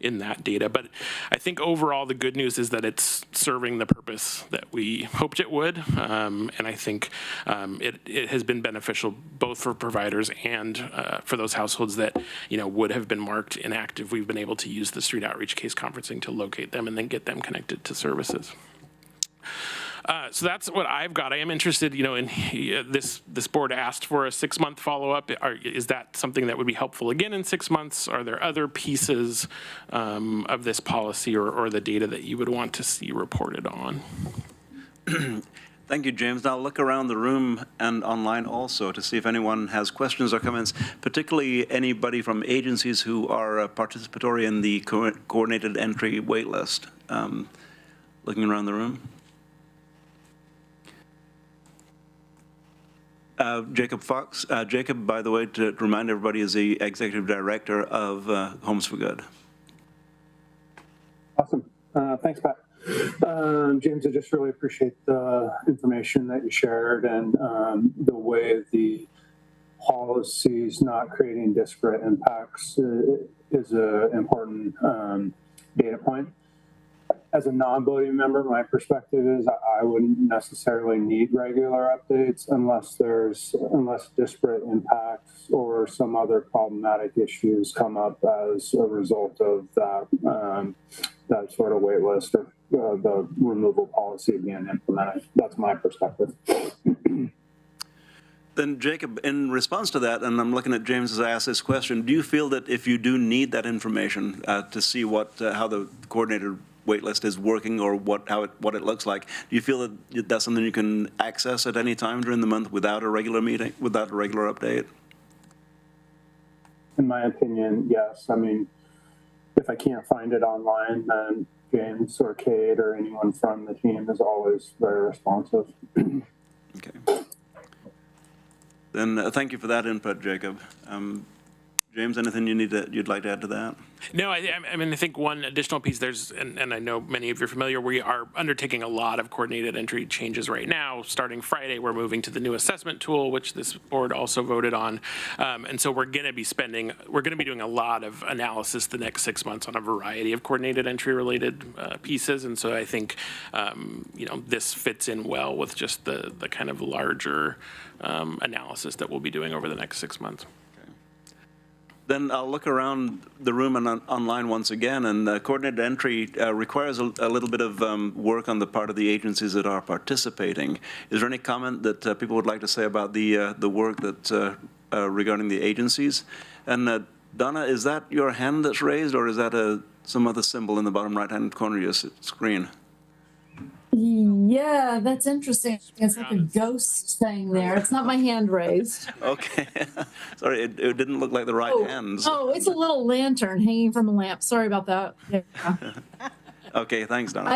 in that data. But I think overall the good news is that it's serving the purpose that we hoped it would, and I think it has been beneficial both for providers and for those households that would have been marked inactive. We've been able to use the street outreach case conferencing to locate them and then get them connected to services. So that's what I've got. I am interested, in this board asked for a 6-month follow-up. Is that something that would be helpful again in 6 months? Are there other pieces of this policy or the data that you would want to see reported on? Thank you, James. Now look around the room and online also to see if anyone has questions or comments, particularly anybody from agencies who are participatory in the coordinated entry waitlist. Looking around the room. Jacob Fox. Jacob, by the way, to remind everybody, is the Executive Director of Homes for Good. Awesome. Thanks, Pat. James, I just really appreciate the information that you shared and the way the policies not creating disparate impacts is an important data point. As a non-voting member, my perspective is I wouldn't necessarily need regular updates unless disparate impacts or some other problematic issues come up as a result of that sort of wait list or the removal policy being implemented. That's my perspective. Then, Jacob, in response to that, and I'm looking at James as I ask this question, do you feel that if you do need that information to see how the coordinated waitlist is working or what it looks like, do you feel that that's something you can access at any time during the month without a regular meeting, without a regular update? In my opinion, yes. I mean, if I can't find it online, then James or Kate or anyone from the team is always very responsive. Okay. Then thank you for that input, Jacob. James, anything you'd like to add to that? No, I mean, I think one additional piece, and I know many of you are familiar, we are undertaking a lot of coordinated entry changes right now. Starting Friday, we're moving to the new assessment tool, which this board also voted on. And so we're going to be doing a lot of analysis the next 6 months on a variety of coordinated entry related pieces. And so I think, this fits in well with just the kind of larger analysis that we'll be doing over the next 6 months. Then I'll look around the room and online once again, and coordinated entry requires a little bit of work on the part of the agencies that are participating. Is there any comment that people would like to say about the work that regarding the agencies? And Donna, is that your hand that's raised, or is that some other symbol in the bottom right-hand corner of your screen? Yeah, that's interesting. It's like a ghost thing there. It's not my hand raised. Okay. Sorry, it didn't look like the right hands. Oh, it's a little lantern hanging from a lamp. Sorry about that. Yeah. Okay, thanks, Donna.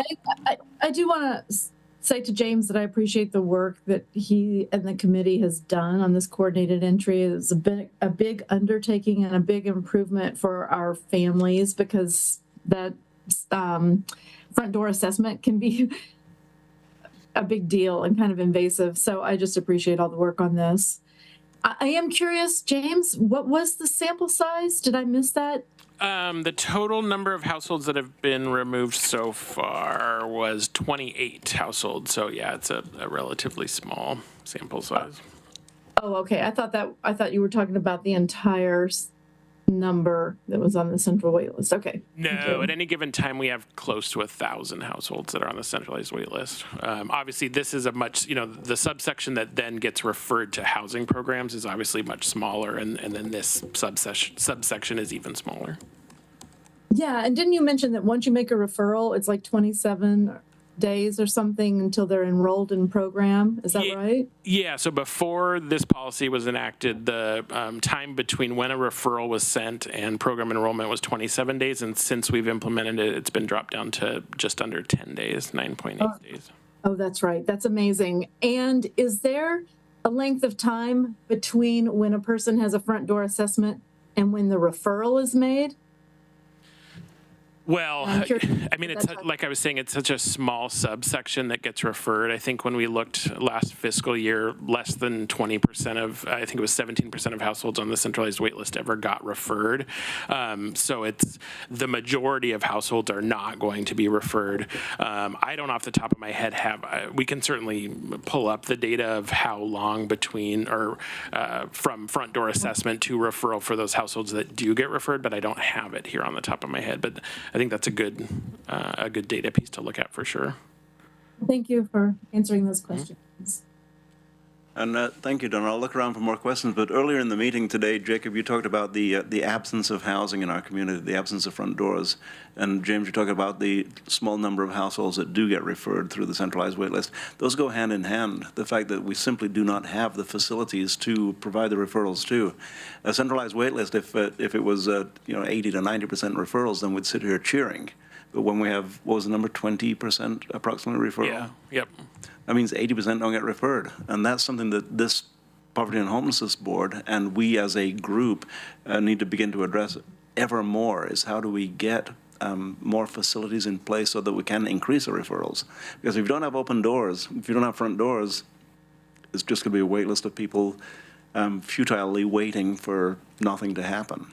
I do want to say to James that I appreciate the work that he and the committee has done on this coordinated entry. It's a big undertaking and a big improvement for our families, because that front door assessment can be a big deal and kind of invasive. So I just appreciate all the work on this. I am curious, James, what was the sample size? Did I miss that? The total number of households that have been removed so far was 28 households. So yeah, it's a relatively small sample size. Oh, okay. I thought you were talking about the entire number that was on the central wait list. Okay. No, at any given time, we have close to 1,000 households that are on the centralized wait list. Obviously, this is a much, the subsection that then gets referred to housing programs is obviously much smaller, and then this subsection is even smaller. Yeah, and didn't you mention that once you make a referral, it's like 27 days or something until they're enrolled in program? Is that right? Yeah, so before this policy was enacted, the time between when a referral was sent and program enrollment was 27 days, and since we've implemented it, it's been dropped down to just under 10 days, 9.8 days. Oh, that's right. That's amazing. And is there a length of time between when a person has a front door assessment and when the referral is made? Well, I mean, it's like I was saying, it's such a small subsection that gets referred. I think when we looked last fiscal year, less than 20% of, I think it was 17% of households on the centralized wait list ever got referred. So it's the majority of households are not going to be referred. I don't off the top of my head have, we can certainly pull up the data of how long between or from front door assessment to referral for those households that do get referred, but I don't have it here on the top of my head. But I think that's a good data piece to look at for sure. Thank you for answering those questions. And thank you, Donna. I'll look around for more questions. But earlier in the meeting today, Jacob, you talked about the absence of housing in our community, the absence of front doors. And James, you talked about the small number of households that do get referred through the centralized wait list. Those go hand in hand. The fact that we simply do not have the facilities to provide the referrals to. A centralized wait list, if it was 80 to 90% referrals, then we'd sit here cheering. But when we have, what was the number, 20% approximately referral? Yeah, yep. That means 80% don't get referred. And that's something that this Poverty and Homelessness Board and we as a group need to begin to address ever more, is how do we get more facilities in place so that we can increase the referrals. Because if you don't have open doors, if you don't have front doors, it's just going to be a wait list of people futilely waiting for nothing to happen.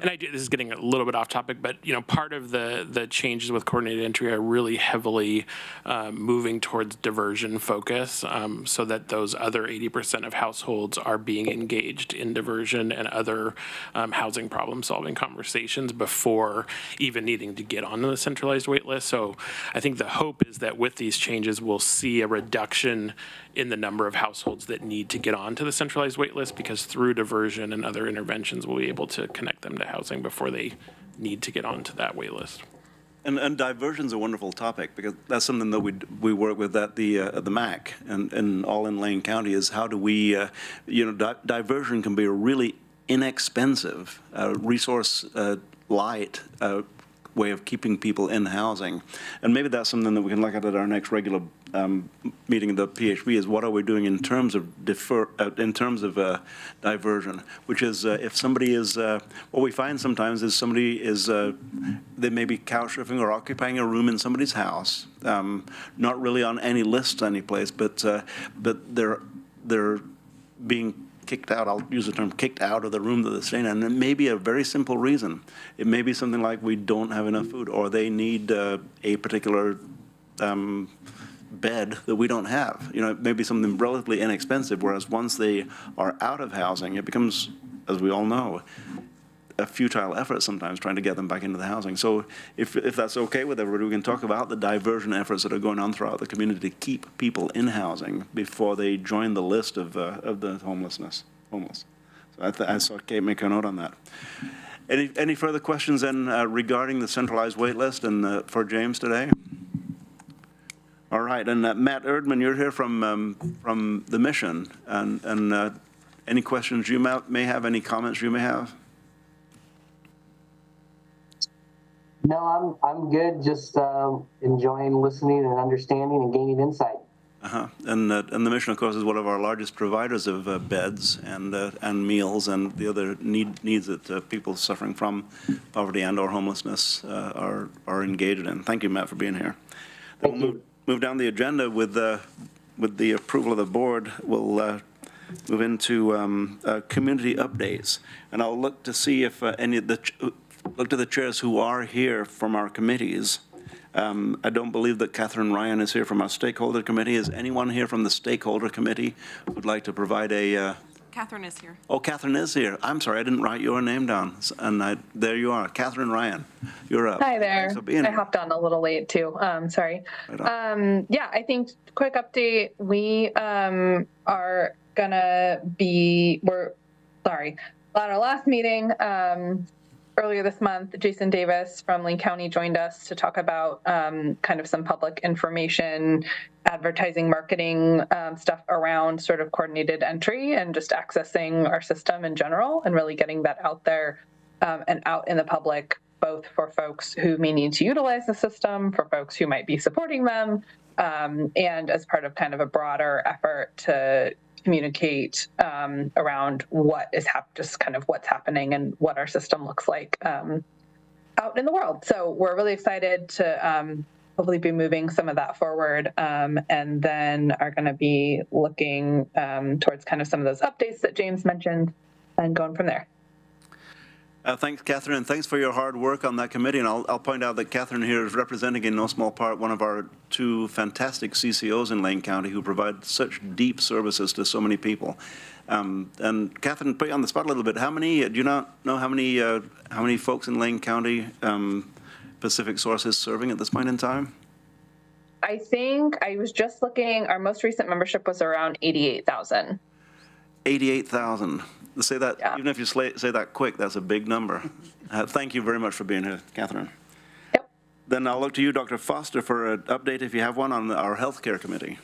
And this is getting a little bit off topic, but part of the changes with coordinated entry are really heavily moving towards diversion focus, so that those other 80% of households are being engaged in diversion and other housing problem-solving conversations before even needing to get onto the centralized wait list. So I think the hope is that with these changes, we'll see a reduction in the number of households that need to get onto the centralized wait list, because through diversion and other interventions, we'll be able to connect them to housing before they need to get onto that wait list. And diversion's a wonderful topic, because that's something that we work with at the MAC and all in Lane County, is how do we, diversion can be a really inexpensive, resource light way of keeping people in housing. And maybe that's something that we can look at our next regular meeting of the PHB, is what are we doing in terms of diversion, which is if somebody is, what we find sometimes is somebody is, they may be couch surfing or occupying a room in somebody's house, not really on any list any place, but they're being kicked out, I'll use the term kicked out of the room that they're staying in, and it may be a very simple reason. It may be something like we don't have enough food, or they need a particular bed that we don't have. It may be something relatively inexpensive, whereas once they are out of housing, it becomes, as we all know, a futile effort sometimes trying to get them back into the housing. So if that's okay with everybody, we can talk about the diversion efforts that are going on throughout the community to keep people in housing before they join the list of the homeless. So I saw Kate make a note on that. Any further questions then regarding the centralized wait list and for James today? All right, and Matt Erdman, you're here from the mission, and any questions you may have, any comments you may have? No, I'm good. Just enjoying listening and understanding and gaining insight. And the mission, of course, is one of our largest providers of beds and meals and the other needs that people suffering from poverty and/or homelessness are engaged in. Thank you, Matt, for being here. Thank you. Move down the agenda with the approval of the board. We'll move into community updates, and I'll look to see if any of look to the chairs who are here from our committees. I don't believe that Catherine Ryan is here from our stakeholder committee. Is anyone here from the stakeholder committee who would like to provide a... Catherine is here. Oh, Catherine is here. I'm sorry, I didn't write your name down. And there you are, Catherine Ryan. You're up. Hi there. Thanks for being I here. hopped on a little late too. Sorry. Yeah, I think quick update. We are gonna be. At our last meeting, earlier this month, Jason Davis from Lane County joined us to talk about kind of some public information, advertising, marketing stuff around sort of coordinated entry and just accessing our system in general and really getting that out there and out in the public, both for folks who may need to utilize the system, for folks who might be supporting them, and as part of kind of a broader effort to communicate around what is just kind of what's happening and what our system looks like out in the world. So we're really excited to hopefully be moving some of that forward, and then are going to be looking towards kind of some of those updates that James mentioned and going from there. Thanks, Catherine, and thanks for your hard work on that committee. And I'll point out that Catherine here is representing in no small part one of our two fantastic CCOs in Lane County who provide such deep services to so many people. And Catherine, put you on the spot a little bit. How many, do you not know how many folks in Lane County Pacific Source is serving at this point in time? I think I was just looking, our most recent membership was around 88,000. 88,000. Say that, yeah. Even if you say that quick, that's a big number. Thank you very much for being here, Catherine. Yep. Then I'll look to you, Dr. Foster, for an update, if you have one, on our healthcare committee.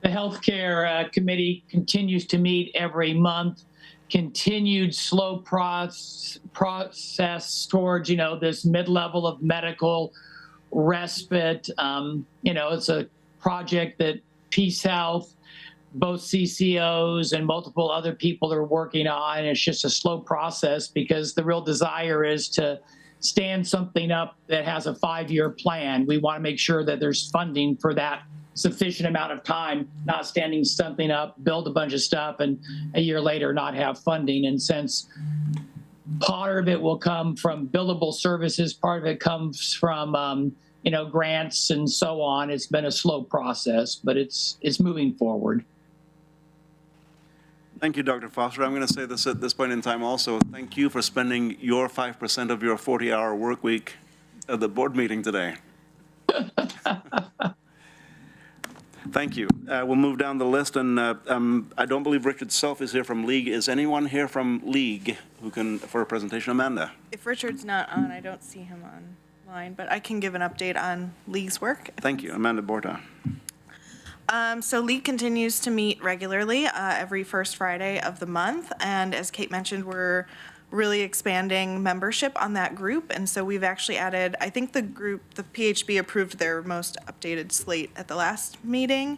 The healthcare committee continues to meet every month. Continued slow process towards, this mid-level of medical respite. It's a project that Peace Health, both CCOs and multiple other people are working on. It's just a slow process because the real desire is to stand something up that has a 5-year plan. We want to make sure that there's funding for that sufficient amount of time, not standing something up, build a bunch of stuff, and a year later not have funding. And since part of it will come from billable services, part of it comes from grants and so on, it's been a slow process, but it's moving forward. Thank you, Dr. Foster. I'm going to say this at this point in time also. Thank you for spending your 5% of your 40-hour work week at the board meeting today. Thank you. We'll move down the list, and I don't believe Richard Self is here from League. Is anyone here from League who can, for a presentation? Amanda? If Richard's not on, I don't see him online, but I can give an update on League's work. Thank you. Amanda Borta. So League continues to meet regularly every first Friday of the month. And as Kate mentioned, we're really expanding membership on that group. And so we've actually added, I think the PHB approved their most updated slate at the last meeting.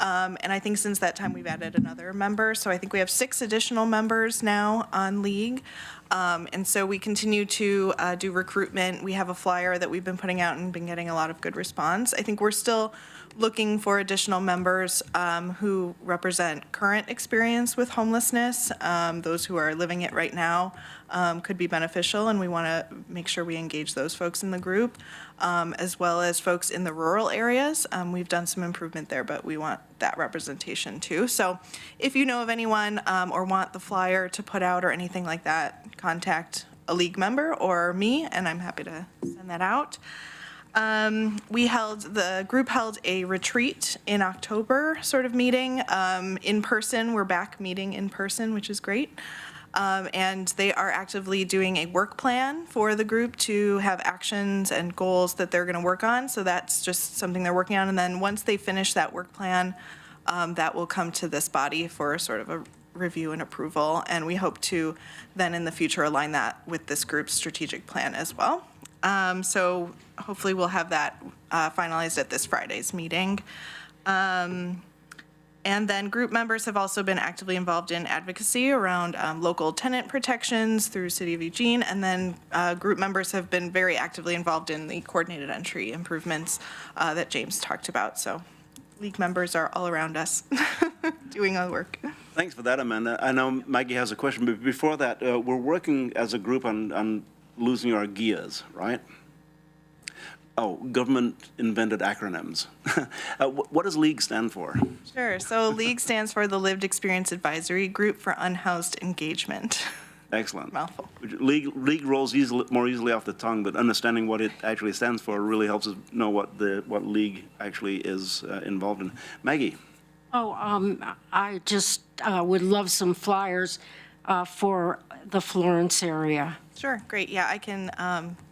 And I think since that time we've added another member. So I think we have 6 additional members now on League. And so we continue to do recruitment. We have a flyer that we've been putting out and been getting a lot of good response. I think we're still looking for additional members who represent current experience with homelessness. Those who are living it right now could be beneficial, and we want to make sure we engage those folks in the group, as well as folks in the rural areas. We've done some improvement there, but we want that representation too. So if you know of anyone or want the flyer to put out or anything like that, contact a League member or me, and I'm happy to send that out. The group held a retreat in October sort of meeting in person. We're back meeting in person, which is great. And they are actively doing a work plan for the group to have actions and goals that they're going to work on. So that's just something they're working on. And then once they finish that work plan, that will come to this body for sort of a review and approval. And we hope to then in the future align that with this group's strategic plan as well. So hopefully we'll have that finalized at this Friday's meeting. And then group members have also been actively involved in advocacy around local tenant protections through City of Eugene. And then group members have been very actively involved in the coordinated entry improvements that James talked about. So League members are all around us doing our work. Thanks for that, Amanda. I know Maggie has a question, but before that, we're working as a group on losing our gears, right? Oh, government-invented acronyms. What does LEAGUE stand for? Sure. So LEAGUE stands for the Lived Experience Advisory Group for Unhoused Engagement. Excellent. Mouthful. LEAGUE rolls more easily off the tongue, but understanding what it actually stands for really helps us know what LEAGUE actually is involved in. Maggie. Oh, I just would love some flyers. for the Florence area. Sure, great. Yeah, I can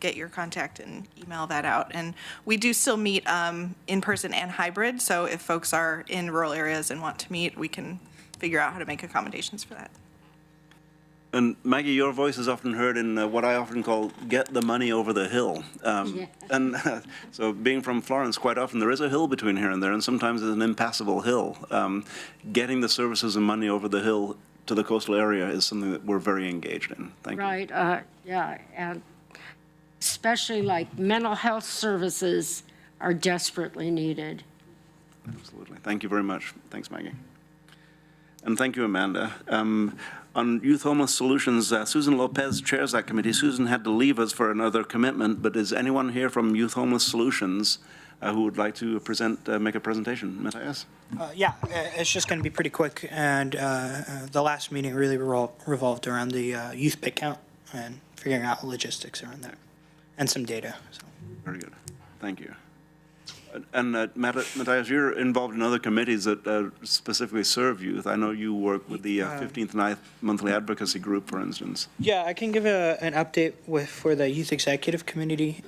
get your contact and email that out. And we do still meet in person and hybrid. So if folks are in rural areas and want to meet, we can figure out how to make accommodations for that. And Maggie, your voice is often heard in what I often call "get the money over the hill." And so, being from Florence, quite often there is a hill between here and there, and sometimes it's an impassable hill. Getting the services and money over the hill to the coastal area is something that we're very engaged in. Thank you. Right, yeah, and especially like mental health services are desperately needed. Absolutely. Thank you very much. Thanks, Maggie. And thank you, Amanda. On Youth Homeless Solutions, Susan Lopez chairs that committee. Susan had to leave us for another commitment, but is anyone here from Youth Homeless Solutions who would like to make a presentation? Matthias? Yeah, it's just going to be pretty quick, and the last meeting really revolved around the youth pick count and figuring out logistics around that, and some data. So. Very good. Thank you. And Matthias, you're involved in other committees that specifically serve youth. I know you work with the 15th Ninth Monthly Advocacy Group, for instance. Yeah, I can give an update for the Youth Executive Committee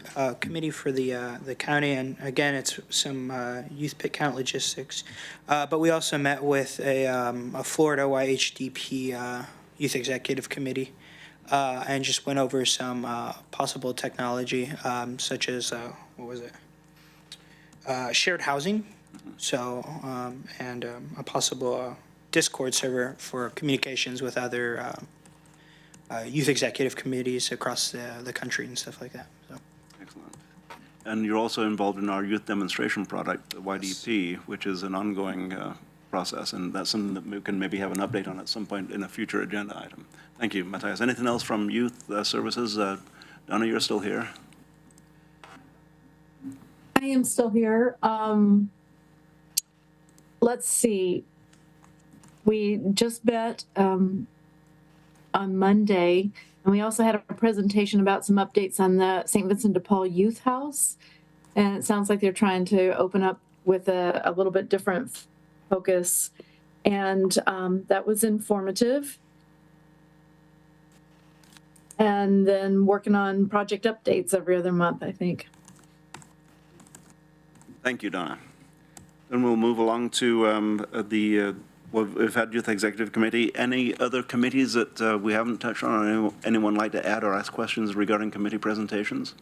for the county, and again, it's some youth pick count logistics. But we also met with a Florida YHDP Youth Executive Committee and just went over some possible technology, such as what was it? Shared housing, so and a possible Discord server for communications with other youth executive committees across the country and stuff like that. So. Excellent. And you're also involved in our youth demonstration product, the YDP, which is an ongoing process, and that's something that we can maybe have an update on at some point in a future agenda item. Thank you, Matthias. Anything else from youth services? Donna, you're still here. I am still here. Let's see. We just met on Monday, and we also had a presentation about some updates on the St. Vincent de Paul Youth House. And it sounds like they're trying to open up with a little bit different focus. And that was informative. And then working on project updates every other month, I think. Thank you, Donna. Then we'll move along to we've had Youth Executive Committee. Any other committees that we haven't touched on, or anyone like to add or ask questions regarding committee presentations?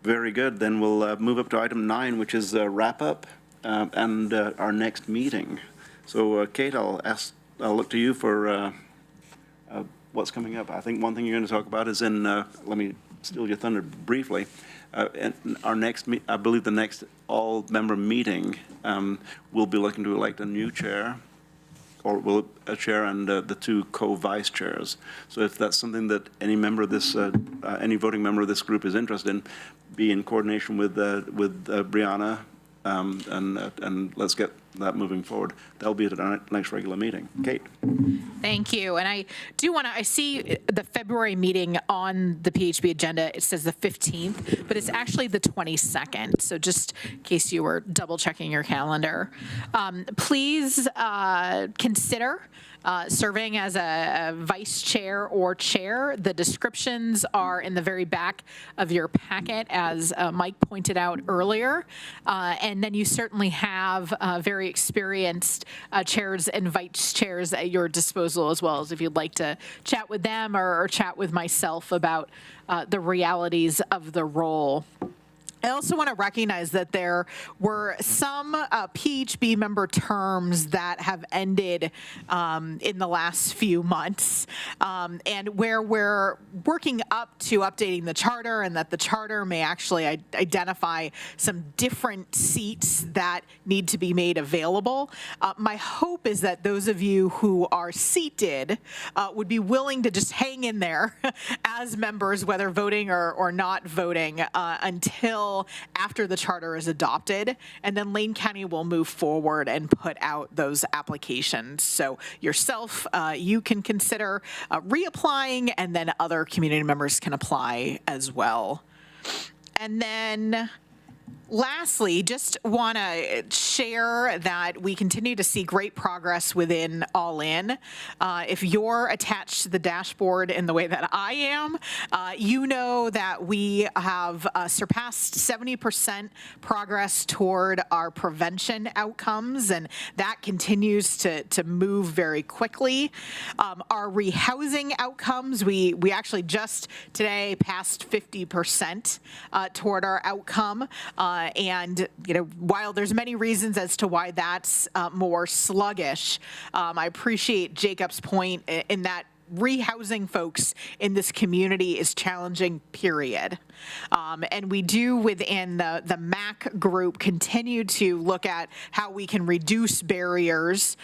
Very good. Then we'll move up to item 9, which is wrap up and our next meeting. So, Kate, I'll look to you for what's coming up. I think one thing you're going to talk about is let me steal your thunder briefly. And our next, I believe the next all-member meeting, we'll be looking to elect a new chair, or a chair and the 2 co-vice chairs. So if that's something that any member of this, any voting member of this group is interested in, be in coordination with Brianna, and let's get that moving forward. That'll be at our next regular meeting. Kate. Thank you. And I do want to, I see the February meeting on the PHB agenda. It says the 15th, but it's actually the 22nd. So just in case you were double checking your calendar, please consider serving as a vice chair or chair. The descriptions are in the very back of your packet, as Mike pointed out earlier. And then you certainly have very experienced chairs and vice chairs at your disposal, as well as if you'd like to chat with them or chat with myself about the realities of the role. I also want to recognize that there were some PHB member terms that have ended in the last few months, and where we're working up to updating the charter, and that the charter may actually identify some different seats that need to be made available. My hope is that those of you who are seated would be willing to just hang in there as members, whether voting or not voting, until after the charter is adopted, and then Lane County will move forward and put out those applications. So yourself, you can consider reapplying, and then other community members can apply as well. And then Lastly, just want to share that we continue to see great progress within All In. If you're attached to the dashboard in the way that I am, you know that we have surpassed 70% progress toward our prevention outcomes, and that continues to move very quickly. Our rehousing outcomes, we actually just today passed 50% toward our outcome. And, while there's many reasons as to why that's more sluggish, I appreciate Jacob's point in that rehousing folks in this community is challenging, period. And we do within the MAC group continue to look at how we can reduce barriers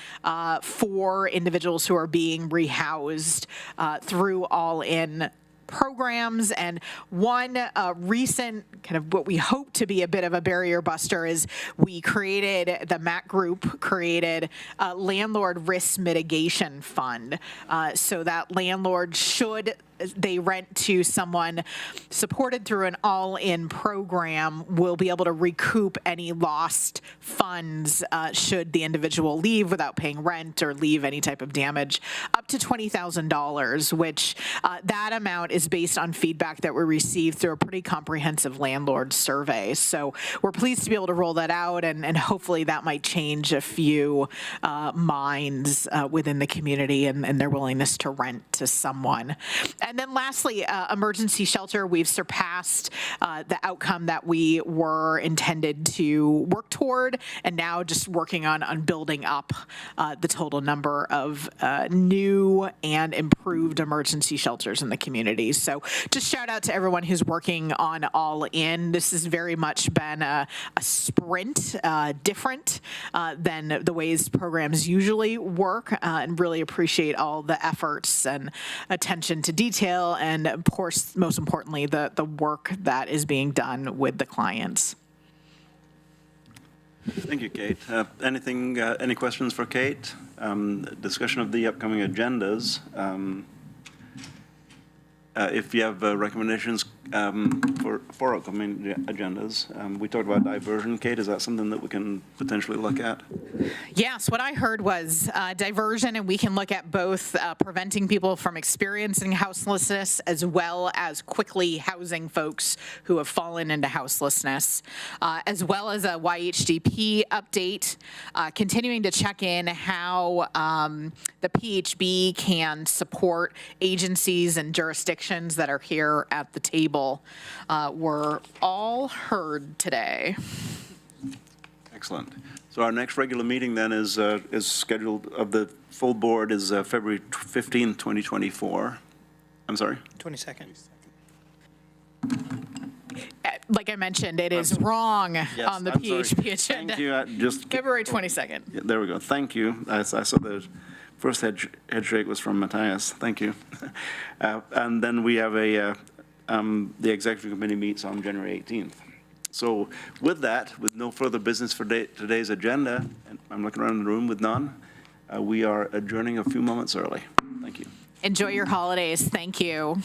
for individuals who are being rehoused through All In programs. And one recent kind of what we hope to be a bit of a barrier buster is the MAC group created a landlord risk mitigation fund so that landlords, should they rent to someone supported through an all-in program, will be able to recoup any lost funds should the individual leave without paying rent or leave any type of damage, up to $20,000, which that amount is based on feedback that we received through a pretty comprehensive landlord survey. So we're pleased to be able to roll that out, and hopefully that might change a few minds within the community and their willingness to rent to someone. And then lastly, emergency shelter, we've surpassed the outcome that we were intended to work toward, and now just working on building up the total number of new and improved emergency shelters in the community. So just shout out to everyone who's working on All In. This has very much been a sprint, different than the ways programs usually work, and really appreciate all the efforts and attention to detail, and of course, most importantly, the work that is being done with the clients. Thank you, Kate. Any questions for Kate? Discussion of the upcoming agendas. If you have recommendations for upcoming agendas, we talked about diversion. Kate, is that something that we can potentially look at? Yes, what I heard was diversion, and we can look at both preventing people from experiencing houselessness as well as quickly housing folks who have fallen into houselessness, as well as a YHDP update, continuing to check in how the PHB can support agencies and jurisdictions that are here at the table. Were all heard today. Excellent. So our next regular meeting then is scheduled, of the full board, is February 15th, 2024. I'm sorry? 22nd. Like I mentioned, it is wrong on the PHP agenda. Thank you. February 22nd. Yeah, there we go. Thank you. I saw the first head shake was from Matthias. Thank you. And then we have the executive committee meets on January 18th. So with that, with no further business for today's agenda, and I'm looking around the room with none, we are adjourning a few moments early. Thank you. Enjoy your holidays. Thank you.